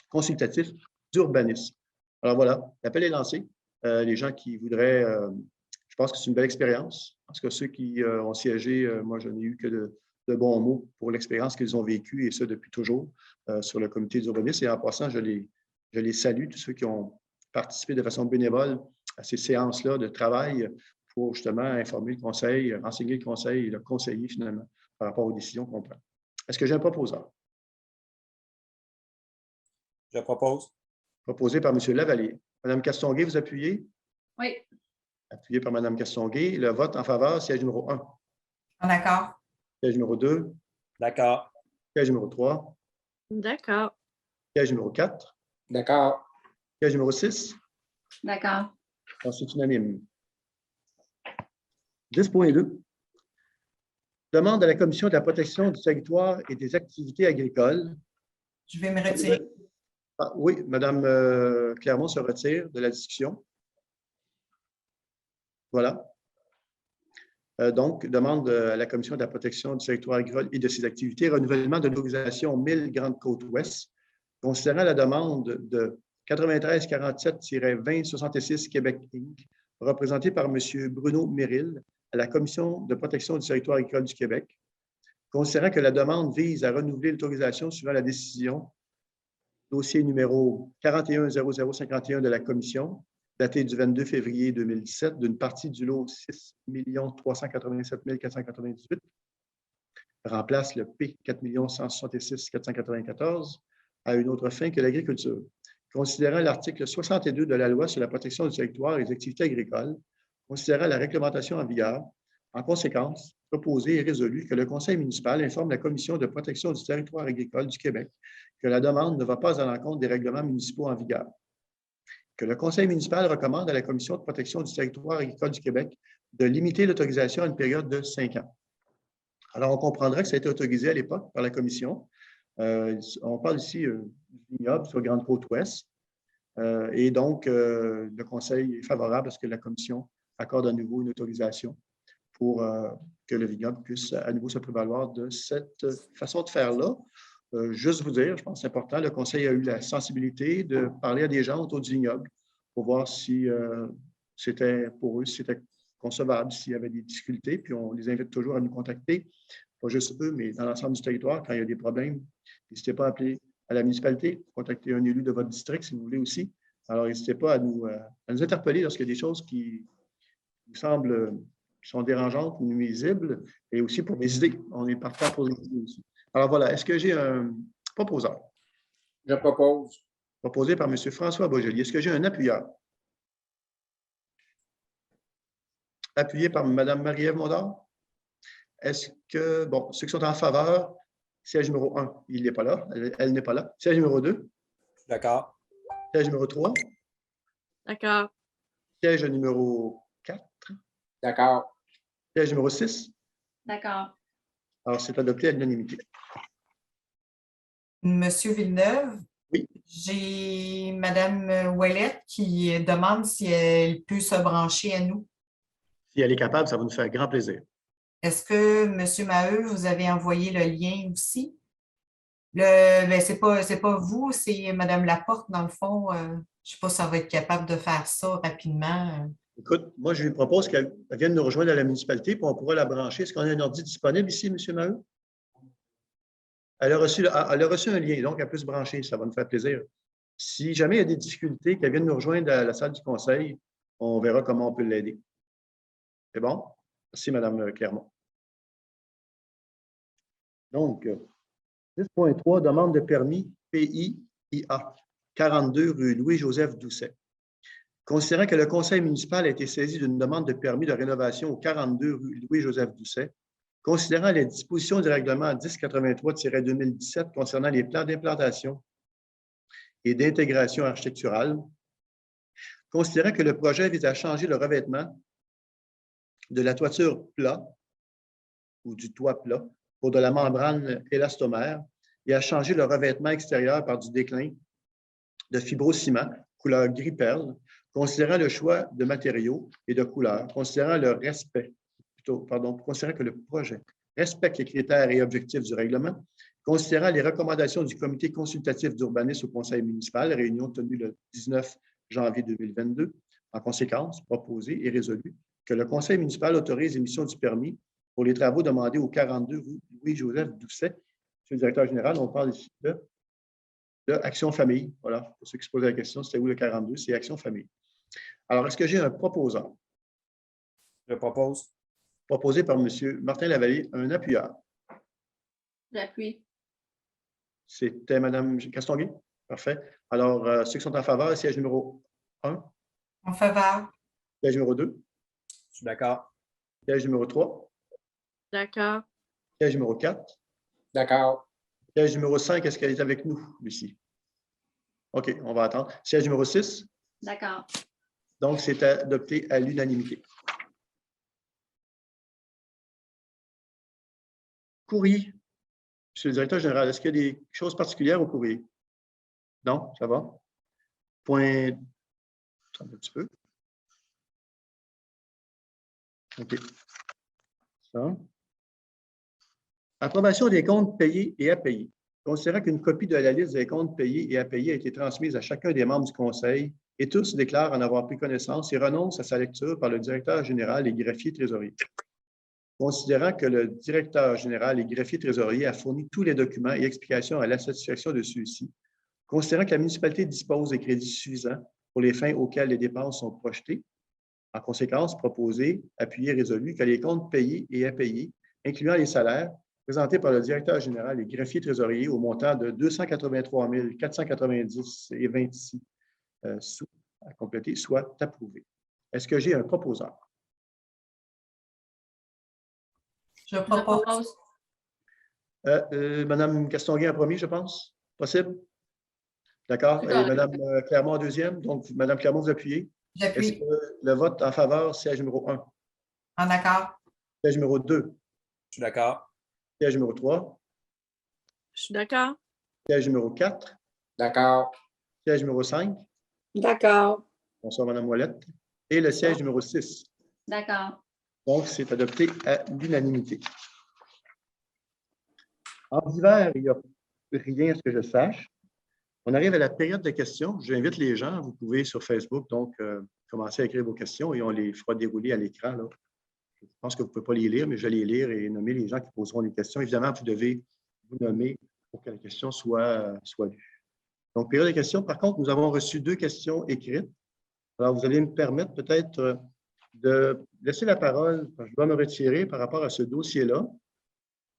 consultatif d'urbanisme. Alors voilà, l'appel est lancé. Les gens qui voudraient, je pense que c'est une belle expérience, parce que ceux qui ont siégé, moi, je n'ai eu que de bons mots pour l'expérience qu'ils ont vécue, et ça depuis toujours, sur le comité d'urbanisme. Et en passant, je les salue, tous ceux qui ont participé de façon bénévole à ces séances-là de travail pour justement informer le conseil, renseigner le conseil et le conseiller finalement par rapport aux décisions qu'on prend. Est-ce que j'ai un proposeur? Je propose. Proposé par M. Lavallée. Mme Castonguay, vous appuyez? Oui. Appuyé par Mme Castonguay. Le vote en faveur, siège numéro 1. En accord. Siège numéro 2. D'accord. Siège numéro 3. D'accord. Siège numéro 4. D'accord. Siège numéro 6. D'accord. C'est unanime. 10.2. Demande à la Commission de la protection du territoire et des activités agricoles. Je vais me retirer. Ah, oui, Mme Clermont se retire de la discussion. Voilà. Donc, demande à la Commission de la protection du territoire agricole et de ses activités, renouvellement de l'autorisation 1000 Grande-Côte-Ouest, considérant la demande de 9347-2066 Québec Inc., représentée par M. Bruno Méril à la Commission de protection du territoire agricole du Québec, considérant que la demande vise à renouveler l'autorisation suivant la décision dossier numéro 410051 de la Commission, daté du 22 février 2017, d'une partie du lot 6 387 498, remplace le P 4 166 494 à une autre fin que l'agriculture. Considérant l'article 62 de la Loi sur la protection du territoire et des activités agricoles, considérant la réglementation en vigueur, en conséquence, proposé et résolu que le Conseil municipal informe la Commission de protection du territoire agricole du Québec que la demande ne va pas à l'encontre des règlements municipaux en vigueur. Que le Conseil municipal recommande à la Commission de protection du territoire agricole du Québec de limiter l'autorisation à une période de 5 ans. Alors, on comprendra que ça a été autorisé à l'époque par la Commission. On parle ici du vignoble sur Grande-Côte-Ouest. Et donc, le Conseil est favorable à ce que la Commission accorde à nouveau une autorisation pour que le vignoble puisse à nouveau se prévaloir de cette façon de faire-là. Juste vous dire, je pense que c'est important, le Conseil a eu la sensibilité de parler à des gens autour du vignoble pour voir si c'était pour eux, si c'était concevable, s'il y avait des difficultés. Puis on les invite toujours à nous contacter, pas juste eux, mais dans l'ensemble du territoire, quand il y a des problèmes. N'hésitez pas à appeler à la municipalité, contacter un élu de votre district si vous voulez aussi. Alors, n'hésitez pas à nous interpeller lorsqu'il y a des choses qui vous semblent qui sont dérangeantes ou nuisibles, et aussi pour mes idées. On est partant pour les idées aussi. Alors voilà, est-ce que j'ai un proposeur? Je propose. Proposé par M. François Boisjoli. Est-ce que j'ai un appuyeur? Appuyé par Mme Marie-Ève Mondor. Est-ce que, bon, ceux qui sont en faveur, siège numéro 1, il n'est pas là, elle n'est pas là. Siège numéro 2. D'accord. Siège numéro 3. D'accord. Siège numéro 4. D'accord. Siège numéro 6. D'accord. Alors, c'est adopté à l'unanimité. Monsieur Villeneuve? Oui. J'ai Mme Ouellette qui demande si elle peut se brancher à nous. Si elle est capable, ça va nous faire grand plaisir. Est-ce que, M. Maheu, vous avez envoyé le lien aussi? Ben, c'est pas vous, c'est Mme Laporte, dans le fond. Je ne sais pas si ça va être capable de faire ça rapidement. Écoute, moi, je lui propose qu'elle vienne nous rejoindre à la municipalité, puis on pourra la brancher. Est-ce qu'on a un ordi disponible ici, M. Maheu? Elle a reçu un lien, donc elle peut se brancher. Ça va nous faire plaisir. Si jamais il y a des difficultés, qu'elle vienne nous rejoindre à la salle du conseil, on verra comment on peut l'aider. C'est bon? Merci, Mme Clermont. Donc, 10.3, demande de permis PIIA, 42 rue Louis-Joseph Doucet. Considérant que le conseil municipal a été saisi d'une demande de permis de rénovation au 42 rue Louis-Joseph Doucet, considérant les dispositions du règlement 1083-2017 concernant les plans d'implantation et d'intégration architecturale, considérant que le projet vise à changer le revêtement de la toiture plat ou du toit plat pour de la membrane élastomère et à changer le revêtement extérieur par du déclin de fibrociment couleur gris perle, considérant le choix de matériaux et de couleurs, considérant que le projet respecte les critères et objectifs du règlement, considérant les recommandations du comité consultatif d'urbanisme au conseil municipal, réunion tenue le 19 janvier 2022, en conséquence, proposé et résolu que le conseil municipal autorise l'émission du permis pour les travaux demandés au 42 rue Louis-Joseph Doucet. Monsieur le directeur général, on parle ici de Action Famille. Voilà, pour ceux qui se posaient la question, c'était où le 42? C'est Action Famille. Alors, est-ce que j'ai un proposant? Je propose. Proposé par M. Martin Lavallée, un appuyeur. J'appuie. C'était Mme Castonguay? Parfait. Alors, ceux qui sont en faveur, siège numéro 1. En faveur. Siège numéro 2. Je suis d'accord. Siège numéro 3. D'accord. Siège numéro 4. D'accord. Siège numéro 5, est-ce qu'elle est avec nous, Lucie? OK, on va attendre. Siège numéro 6. D'accord. Donc, c'est adopté à l'unanimité. Courrier. Monsieur le directeur général, est-ce qu'il y a des choses particulières au courrier? Non, ça va? Point. Un petit peu. OK. Ça. Approbation des comptes payés et à payer. Considérant qu'une copie de la liste des comptes payés et à payer a été transmise à chacun des membres du Conseil et tous déclarent en avoir pris connaissance et renoncent à sa lecture par le directeur général et greffier trésorier. Considérant que le directeur général et greffier trésorier a fourni tous les documents et explications à la satisfaction de ceux-ci, considérant que la municipalité dispose des crédits suffisants pour les fins auxquelles les dépenses sont projetées, en conséquence, proposé, appuyé, résolu que les comptes payés et à payer, incluant les salaires, présentés par le directeur général et greffier trésorier au montant de 283 490,26 sous à compléter, soit approuvé. Est-ce que j'ai un proposeur? Je propose. Mme Castonguay en premier, je pense. Possible? D'accord. Et Mme Clermont en deuxième. Donc, Mme Clermont, vous appuyez. J'appuie. Est-ce que le vote en faveur, siège numéro 1? En accord. Siège numéro 2? Je suis d'accord. Siège numéro 3? Je suis d'accord. Siège numéro 4? D'accord. Siège numéro 5? D'accord. Bonsoir, Mme Ouellette. Et le siège numéro 6. D'accord. Donc, c'est adopté à l'unanimité. En divers, il n'y a rien à ce que je sache. On arrive à la période de questions. J'invite les gens. Vous pouvez sur Facebook, donc, commencer à écrire vos questions et on les fera dérouler à l'écran. Là. Je pense que vous ne pouvez pas les lire, mais je vais les lire et nommer les gens qui poseront les questions. Évidemment, vous devez vous nommer pour que la question soit lue. Donc, période de questions. Par contre, nous avons reçu 2 questions écrites. Alors, vous allez me permettre peut-être de laisser la parole. Je dois me retirer par rapport à ce dossier-là.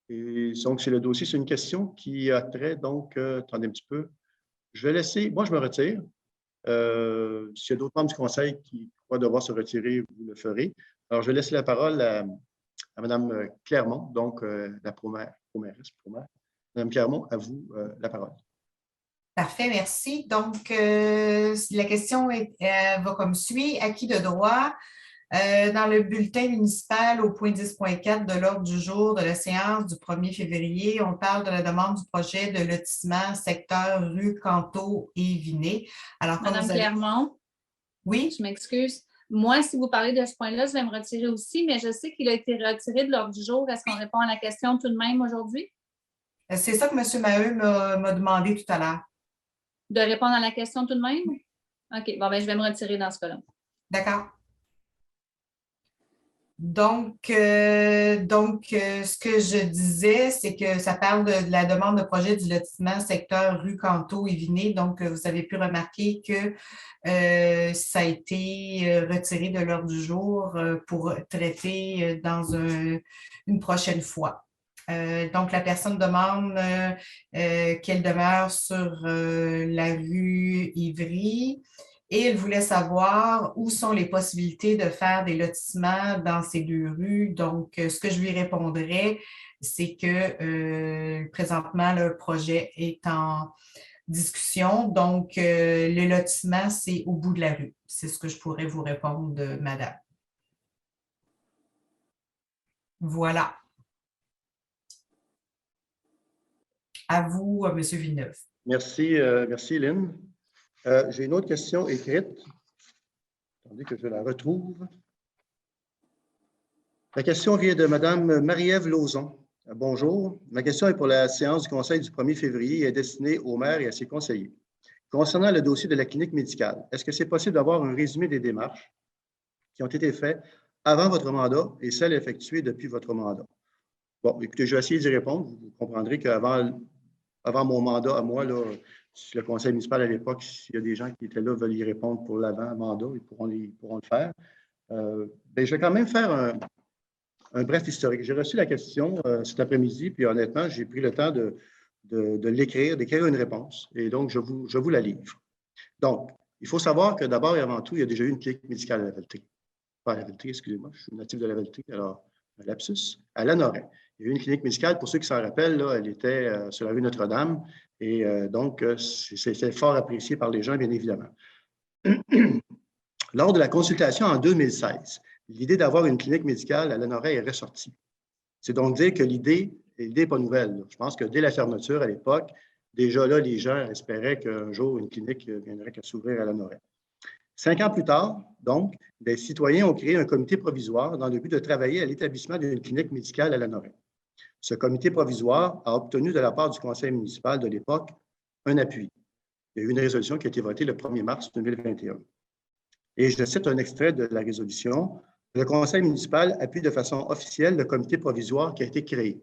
Et donc, c'est le dossier, c'est une question qui a trait, donc, attendez un petit peu. Je vais laisser, moi, je me retire. S'il y a d'autres membres du conseil qui croient devoir se retirer, vous le ferez. Alors, je vais laisser la parole à Mme Clermont, donc la promesse. Mme Clermont, à vous la parole. Parfait, merci. Donc, la question va comme suit. Acquis de droit, dans le bulletin municipal au point 10.4 de l'ordre du jour de la séance du 1er février, on parle de la demande du projet de lotissement secteur rue Canto et Vinet. Alors, Madame Clermont? Oui? Je m'excuse. Moi, si vous parlez de ce point-là, je vais me retirer aussi, mais je sais qu'il a été retiré de l'ordre du jour. Est-ce qu'on répond à la question tout de même aujourd'hui? C'est ça que M. Maheu m'a demandé tout à l'heure. De répondre à la question tout de même? OK. Bon, ben, je vais me retirer dans ce cas-là. D'accord. Donc, ce que je disais, c'est que ça parle de la demande de projet du lotissement secteur rue Canto et Vinet. Donc, vous avez pu remarquer que ça a été retiré de l'ordre du jour pour traiter dans une prochaine fois. Donc, la personne demande qu'elle demeure sur la rue Ivry et elle voulait savoir où sont les possibilités de faire des lotissements dans ces 2 rues. Donc, ce que je lui répondrais, c'est que présentement, le projet est en discussion. Donc, le lotissement, c'est au bout de la rue. C'est ce que je pourrais vous répondre, madame. Voilà. À vous, M. Villeneuve. Merci, merci Lynn. J'ai une autre question écrite. Attendez que je la retrouve. La question vient de Mme Marie-Ève Lauzon. Bonjour. Ma question est pour la séance du Conseil du 1er février et est destinée au maire et à ses conseillers. Concernant le dossier de la clinique médicale, est-ce que c'est possible d'avoir un résumé des démarches qui ont été faites avant votre mandat et celles effectuées depuis votre mandat? Bon, écoutez, je vais essayer d'y répondre. Vous comprendrez qu'avant mon mandat à moi, là, le conseil municipal à l'époque, s'il y a des gens qui étaient là veulent y répondre pour l'avant-mandat, ils pourront le faire. Je vais quand même faire un bref historique. J'ai reçu la question cet après-midi, puis honnêtement, j'ai pris le temps de l'écrire, d'écrire une réponse. Et donc, je vous la livre. Donc, il faut savoir que d'abord et avant tout, il y a déjà eu une clinique médicale à la Valtrie. Pas à la Valtrie, excusez-moi, je suis natif de la Valtrie, alors un lapsus, à Lanoraie. Il y a eu une clinique médicale, pour ceux qui s'en rappellent, là, elle était sur la rue Notre-Dame. Et donc, c'est fort apprécié par les gens, bien évidemment. Lors de la consultation en 2016, l'idée d'avoir une clinique médicale à Lanoraie est ressortie. C'est donc dire que l'idée n'est pas nouvelle. Là. Je pense que dès la fermeture à l'époque, déjà là, les gens espéraient qu'un jour, une clinique viendrait à s'ouvrir à Lanoraie. 5 ans plus tard, donc, des citoyens ont créé un comité provisoire dans le but de travailler à l'établissement d'une clinique médicale à Lanoraie. Ce comité provisoire a obtenu de la part du conseil municipal de l'époque un appui. Il y a eu une résolution qui a été votée le 1er mars 2021. Et je cite un extrait de la résolution. Le conseil municipal appuie de façon officielle le comité provisoire qui a été créé.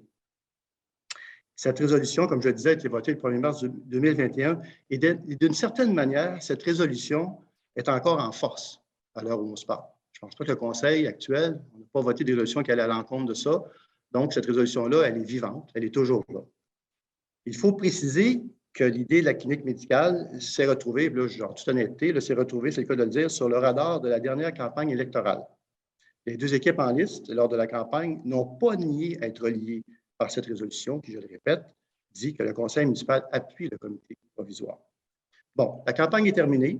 Cette résolution, comme je le disais, a été votée le 1er mars 2021 et d'une certaine manière, cette résolution est encore en force à l'heure où on se parle. Je ne pense pas que le conseil actuel n'a pas voté des résolutions qui allaient à l'encontre de ça. Donc, cette résolution-là, elle est vivante, elle est toujours là. Il faut préciser que l'idée de la clinique médicale s'est retrouvée, là, en toute honnêteté, s'est retrouvée, c'est le cas de le dire, sur le radar de la dernière campagne électorale. Les 2 équipes en liste, lors de la campagne, n'ont pas nié être reliées par cette résolution qui, je le répète, dit que le conseil municipal appuie le comité provisoire. Bon, la campagne est terminée.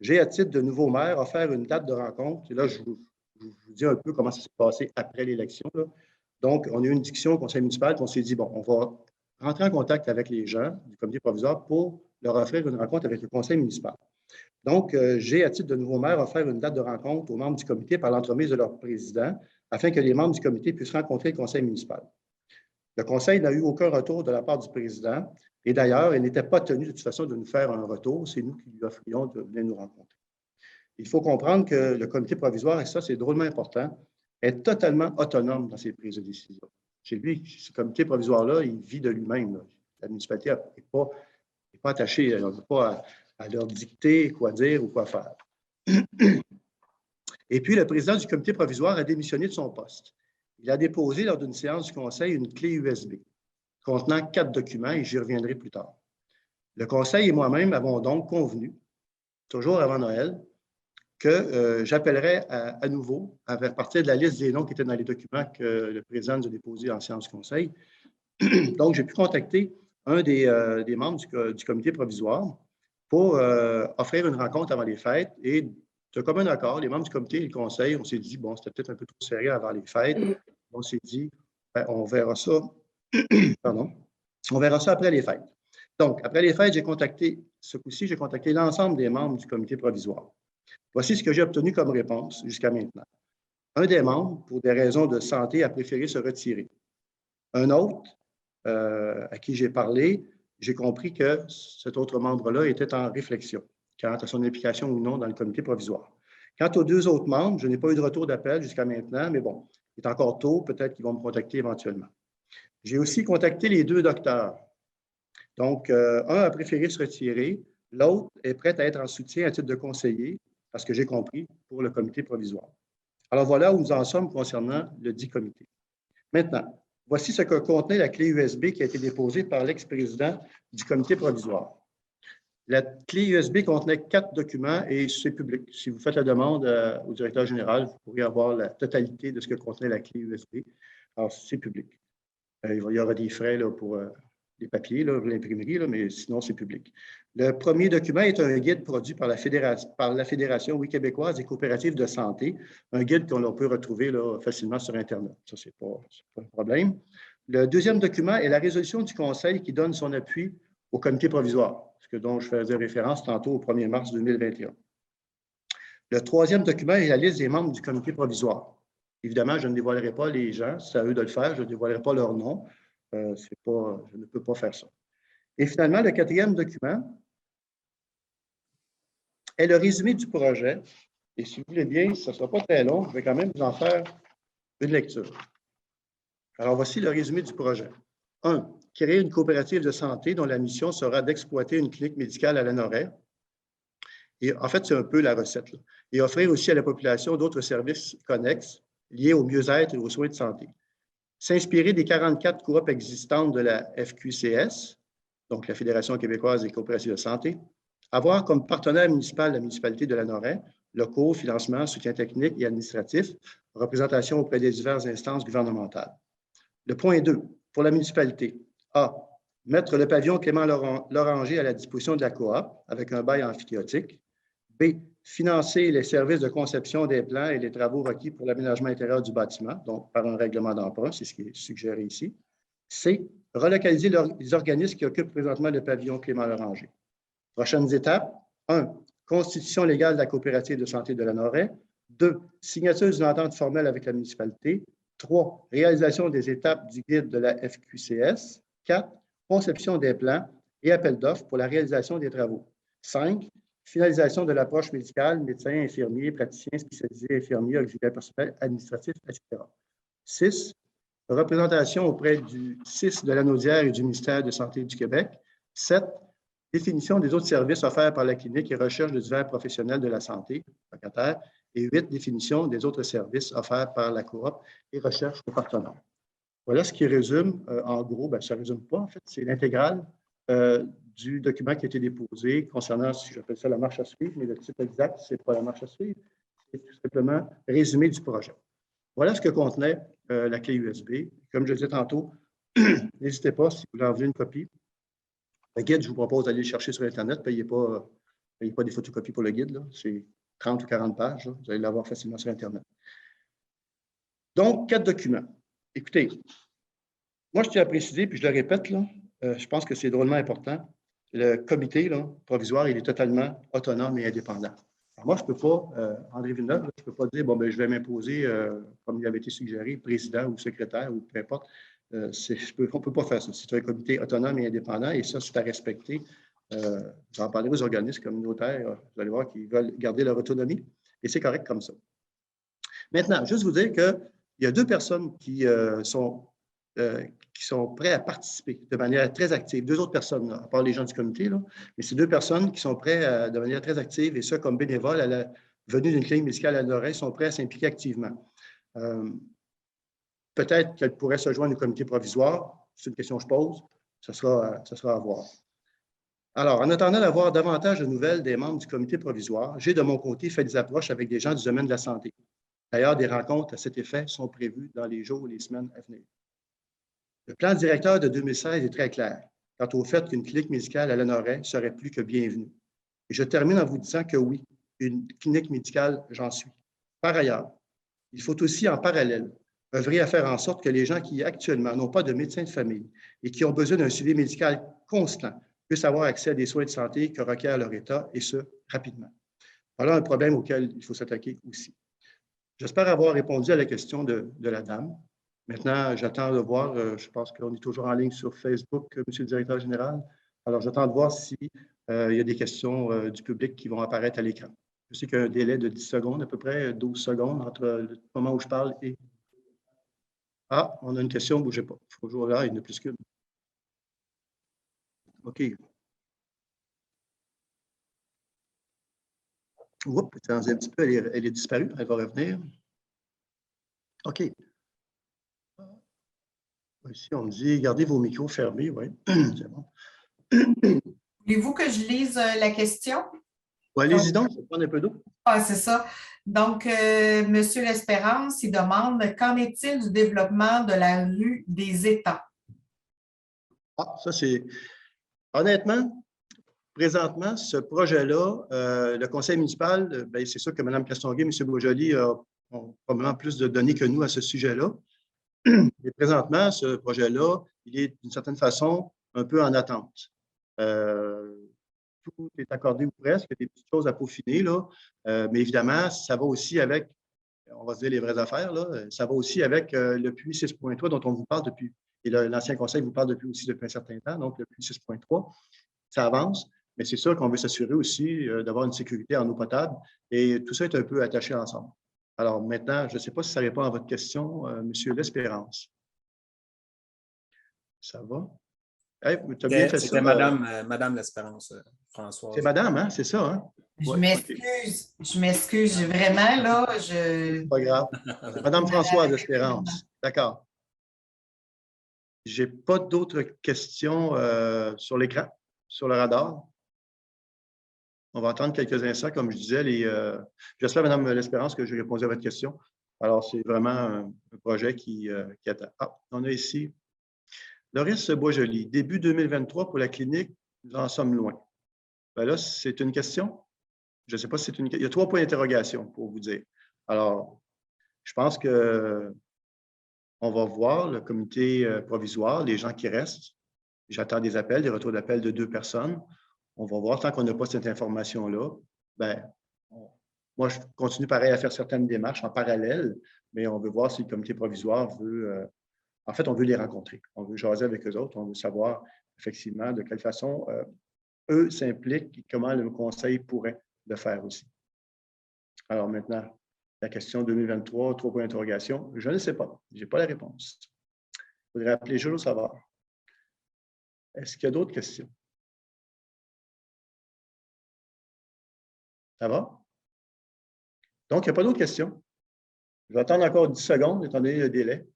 J'ai, à titre de nouveau maire, offert une date de rencontre. Et là, je vous dis un peu comment ça s'est passé après l'élection. Donc, on a eu une discussion au conseil municipal, on s'est dit, bon, on va rentrer en contact avec les gens du comité provisoire pour leur offrir une rencontre avec le conseil municipal. Donc, j'ai, à titre de nouveau maire, offert une date de rencontre aux membres du comité par l'entremise de leur président afin que les membres du comité puissent rencontrer le conseil municipal. Le conseil n'a eu aucun retour de la part du président et d'ailleurs, il n'était pas tenu de toute façon de nous faire un retour. C'est nous qui lui offrions de venir nous rencontrer. Il faut comprendre que le comité provisoire, et ça, c'est drôlement important, est totalement autonome dans ses prises de décision. Chez lui, ce comité provisoire-là, il vit de lui-même. La municipalité n'est pas attachée, elle n'a pas à leur dicter quoi dire ou quoi faire. Et puis, le président du comité provisoire a démissionné de son poste. Il a déposé lors d'une séance du conseil une clé USB contenant 4 documents et j'y reviendrai plus tard. Le conseil et moi-même avons donc convenu, toujours avant Noël, que j'appellerai à nouveau à partir de la liste des noms qui étaient dans les documents que le président nous a déposés en séance du conseil. Donc, j'ai pu contacter un des membres du comité provisoire pour offrir une rencontre avant les fêtes et de commun accord, les membres du comité et le conseil, on s'est dit, bon, c'était peut-être un peu trop sérieux avant les fêtes. On s'est dit, ben, on verra ça, pardon, on verra ça après les fêtes. Donc, après les fêtes, ce coup-ci, j'ai contacté l'ensemble des membres du comité provisoire. Voici ce que j'ai obtenu comme réponse jusqu'à maintenant. Un des membres, pour des raisons de santé, a préféré se retirer. Un autre, à qui j'ai parlé, j'ai compris que cet autre membre-là était en réflexion quant à son implication ou non dans le comité provisoire. Quant aux 2 autres membres, je n'ai pas eu de retour d'appel jusqu'à maintenant, mais bon, il est encore tôt, peut-être qu'ils vont me contacter éventuellement. J'ai aussi contacté les 2 docteurs. Donc, un a préféré se retirer, l'autre est prêt à être en soutien à titre de conseiller, parce que j'ai compris, pour le comité provisoire. Alors, voilà où nous en sommes concernant le dit comité. Maintenant, voici ce que contenait la clé USB qui a été déposée par l'ex-président du comité provisoire. La clé USB contenait 4 documents et c'est public. Si vous faites la demande au directeur général, vous pourrez avoir la totalité de ce que contenait la clé USB. Alors, c'est public. Il y aura des frais là, pour les papiers, l'imprimerie, mais sinon, c'est public. Le premier document est un guide produit par la Fédération oui, québécoise des coopératives de santé, un guide qu'on peut retrouver là, facilement sur Internet. Ça, ce n'est pas un problème. Le deuxième document est la résolution du Conseil qui donne son appui au comité provisoire, ce dont je faisais référence tantôt au 1er mars 2021. Le troisième document est la liste des membres du comité provisoire. Évidemment, je ne dévoilerai pas les gens, c'est à eux de le faire, je ne dévoilerai pas leur nom. Je ne peux pas faire ça. Et finalement, le quatrième document est le résumé du projet. Et si vous voulez bien, ce ne sera pas très long, je vais quand même vous en faire une lecture. Alors, voici le résumé du projet. 1. Créer une coopérative de santé dont la mission sera d'exploiter une clinique médicale à Lanoraie. Et en fait, c'est un peu la recette. Là. Et offrir aussi à la population d'autres services connexes liés au mieux-être et aux soins de santé. S'inspirer des 44 coops existantes de la FQCS, donc la Fédération québécoise des coopératives de santé. Avoir comme partenaire municipal la municipalité de Lanoraie, locaux, financement, soutien technique et administratif, représentation auprès des diverses instances gouvernementales. Le point 2, pour la municipalité. A. Mettre le pavillon Clément Loranger à la disposition de la coop avec un bail amphithéotique. B. Financer les services de conception des plans et les travaux requis pour l'aménagement intérieur du bâtiment, donc par un règlement d'emprunt, c'est ce qui est suggéré ici. C. Relocaliser les organismes qui occupent présentement le pavillon Clément Loranger. Prochaines étapes. 1. Constitution légale de la coopérative de santé de Lanoraie. 2. Signature d'une entente formelle avec la municipalité. 3. Réalisation des étapes du guide de la FQCS. 4. Conception des plans et appel d'offres pour la réalisation des travaux. 5. Finalisation de l'approche médicale, médecins, infirmiers, praticiens spécialisés, infirmiers, auxiliaires personnels, administratifs, etc. 6. Représentation auprès du CIS de Lanaudière et du ministère de Santé du Québec. 7. Définition des autres services offerts par la clinique et recherche de divers professionnels de la santé, locataires. Et 8. Définition des autres services offerts par la coop et recherche de partenaires. Voilà ce qui résume, en gros, ça ne résume pas, en fait, c'est l'intégrale du document qui a été déposé concernant, si j'appelle ça la marche à suivre, mais le titre exact, ce n'est pas la marche à suivre, c'est tout simplement résumé du projet. Voilà ce que contenait la clé USB. Comme je le disais tantôt, n'hésitez pas, si vous voulez en voulez une copie. Le guide, je vous propose d'aller le chercher sur Internet. Payez pas des photocopies pour le guide. C'est 30 ou 40 pages. Là. Vous allez l'avoir facilement sur Internet. Donc, 4 documents. Écoutez, moi, je tiens à préciser, puis je le répète, là, je pense que c'est drôlement important. le comité là, provisoire, il est totalement autonome et indépendant. Alors moi, je ne peux pas, André Villeneuve, je ne peux pas dire, bon, ben, je vais m'imposer, comme il avait été suggéré, président ou secrétaire ou peu importe. On ne peut pas faire ça. C'est un comité autonome et indépendant et ça, c'est à respecter. J'en parlerai aux organismes communautaires, vous allez voir qu'ils veulent garder leur autonomie et c'est correct comme ça. Maintenant, juste vous dire qu'il y a 2 personnes qui sont prêtes à participer de manière très active. 2 autres personnes, là, à part les gens du comité, là, mais c'est 2 personnes qui sont prêtes de manière très active et ça, comme bénévoles à la venue d'une clinique médicale à l'oreille, sont prêts à s'impliquer activement. Peut-être qu'elles pourraient se joindre au comité provisoire. C'est une question que je pose. Ce sera à voir. Alors, en attendant d'avoir davantage de nouvelles des membres du comité provisoire, j'ai de mon côté fait des approches avec des gens du domaine de la santé. D'ailleurs, des rencontres à cet effet sont prévues dans les jours et les semaines à venir. Le plan directeur de 2016 est très clair quant au fait qu'une clinique médicale à Lanoraie serait plus que bienvenue. Et je termine en vous disant que oui, une clinique médicale, j'en suis. Par ailleurs, il faut aussi en parallèle œuvrer à faire en sorte que les gens qui actuellement n'ont pas de médecin de famille et qui ont besoin d'un suivi médical constant puissent avoir accès à des soins de santé que requiert leur État, et ce, rapidement. Voilà un problème auquel il faut s'attaquer aussi. J'espère avoir répondu à la question de la dame. Maintenant, j'attends de voir, je pense qu'on est toujours en ligne sur Facebook, Monsieur le directeur général. Alors, j'attends de voir s'il y a des questions du public qui vont apparaître à l'écran. Je sais qu'il y a un délai de 10 secondes, à peu près 12 secondes entre le moment où je parle et... Ah, on a une question, bougez pas. Il faut toujours là, il y en a plus qu'une. OK. Oups, attendez un petit peu, elle est disparue, elle va revenir. OK. Ici, on me dit, gardez vos micros fermés, oui, c'est bon. Voulez-vous que je lise la question? Ouais, allez-y donc, je vais prendre un peu d'eau. Ah, c'est ça. Donc, Monsieur L'Espérance, il demande, qu'en est-il du développement de la rue des États? Ah, ça, c'est... Honnêtement, présentement, ce projet-là, le conseil municipal, bien, c'est sûr que Mme Castonguay et M. Beaujolly ont probablement plus de données que nous à ce sujet-là. Et présentement, ce projet-là, il est d'une certaine façon un peu en attente. Tout est accordé ou presque, il y a des petites choses à peaufiner, là. Mais évidemment, ça va aussi avec, on va se dire les vraies affaires, là, ça va aussi avec le PUI 6.3 dont on vous parle depuis, et l'ancien conseil vous parle depuis un certain temps, donc le PUI 6.3, ça avance, mais c'est sûr qu'on veut s'assurer aussi d'avoir une sécurité en eau potable, et tout ça est un peu attaché ensemble. Alors maintenant, je ne sais pas si ça répond à votre question, M. L'Espérance. Ça va? Hey, tu as bien fait ça. C'était Madame L'Espérance, Françoise. C'est madame, hein? C'est ça, hein? Je Ouais, m'excuse, je m'excuse vraiment, là, c'est pas grave. Madame Françoise L'Espérance. D'accord. Je n'ai pas d'autres questions sur l'écran, sur le radar. On va attendre quelques instants, comme je disais. J'espère, Madame L'Espérance, que j'ai répondu à votre question. Alors, c'est vraiment un projet qui attend. Ah, on a ici Loris Boisjoli. Début 2023 pour la clinique, nous en sommes loin. Ben là, c'est une question. Je ne sais pas si c'est une question. Il y a 3 points d'interrogation pour vous dire. Alors, je pense qu'on va voir le comité provisoire, les gens qui restent. J'attends des appels, des retours d'appels de 2 personnes. On va voir, tant qu'on n'a pas cette information-là, ben, moi, je continue pareil à faire certaines démarches en parallèle, mais on veut voir si le comité provisoire veut... en fait, on veut les rencontrer. On veut jaser avec eux autres. On veut savoir effectivement de quelle façon eux s'impliquent et comment le conseil pourrait le faire aussi. Alors maintenant, la question 2023, 3 points d'interrogation, je ne sais pas. Je n'ai pas la réponse. Il faudrait appeler Jules au savoir. Est-ce qu'il y a d'autres questions? Ça va? Donc, il n'y a pas d'autres questions. Je vais attendre encore 10 secondes, étant donné le délai.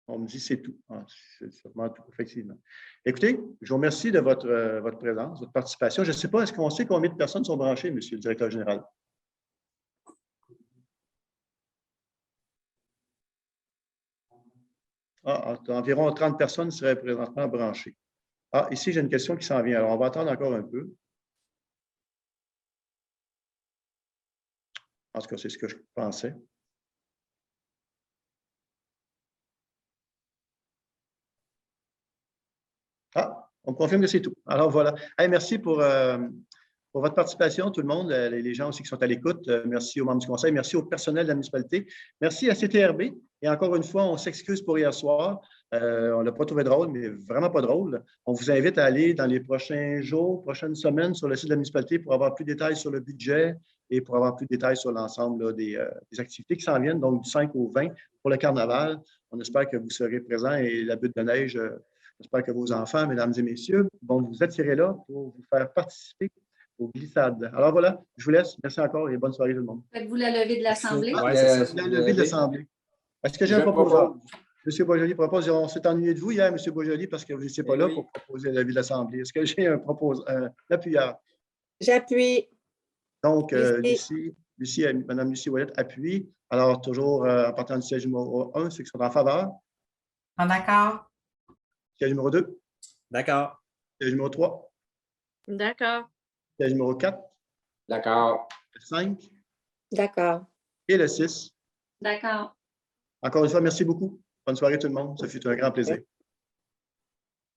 On me dit c'est tout. Ah, c'est sûrement tout, effectivement. Écoutez, je vous remercie de votre présence, votre participation. Je ne sais pas, est-ce qu'on sait combien de personnes sont branchées, Monsieur le directeur général? Ah, environ 30 personnes seraient présentement branchées. Ah, ici, j'ai une question qui s'en vient. Alors, on va attendre encore un peu. En tout cas, c'est ce que je pensais. On me confirme que c'est tout. Alors voilà. Hey, merci pour votre participation, tout le monde, les gens aussi qui sont à l'écoute. Merci aux membres du conseil, merci au personnel de la municipalité. Merci à CTRB. Et encore une fois, on s'excuse pour hier soir. On ne l'a pas trouvé drôle, mais vraiment pas drôle. On vous invite à aller dans les prochains jours, prochaines semaines sur le site de la municipalité pour avoir plus de détails sur le budget et pour avoir plus de détails sur l'ensemble des activités qui s'en viennent, donc du 5 au 20 pour le carnaval. On espère que vous serez présents et la butte de neige, j'espère que vos enfants, mesdames et messieurs, vont vous attirer là pour vous faire participer aux glissades. Alors voilà, je vous laisse. Merci encore et bonne soirée tout le monde. Faites-vous la levée de l'Assemblée? Ouais, c'est ça. La levée de l'Assemblée. Est-ce que j'ai un proposeur? M. Boisjoli propose, on s'est ennuyé de vous hier, M. Boisjoli, parce que vous n'étiez pas là pour proposer la levée de l'Assemblée. Est-ce que j'ai un appuyeur? J'appuie. Donc, Mme Lucie Ouellet appuie. Alors, toujours en partant du siège numéro 1, ceux qui sont en faveur. En accord? Siège numéro 2. D'accord. Siège numéro 3. D'accord. Siège numéro 4. D'accord. Le 5. D'accord. Et le 6. D'accord. Encore une fois, merci beaucoup. Bonne soirée tout le monde. Ce fut un grand plaisir.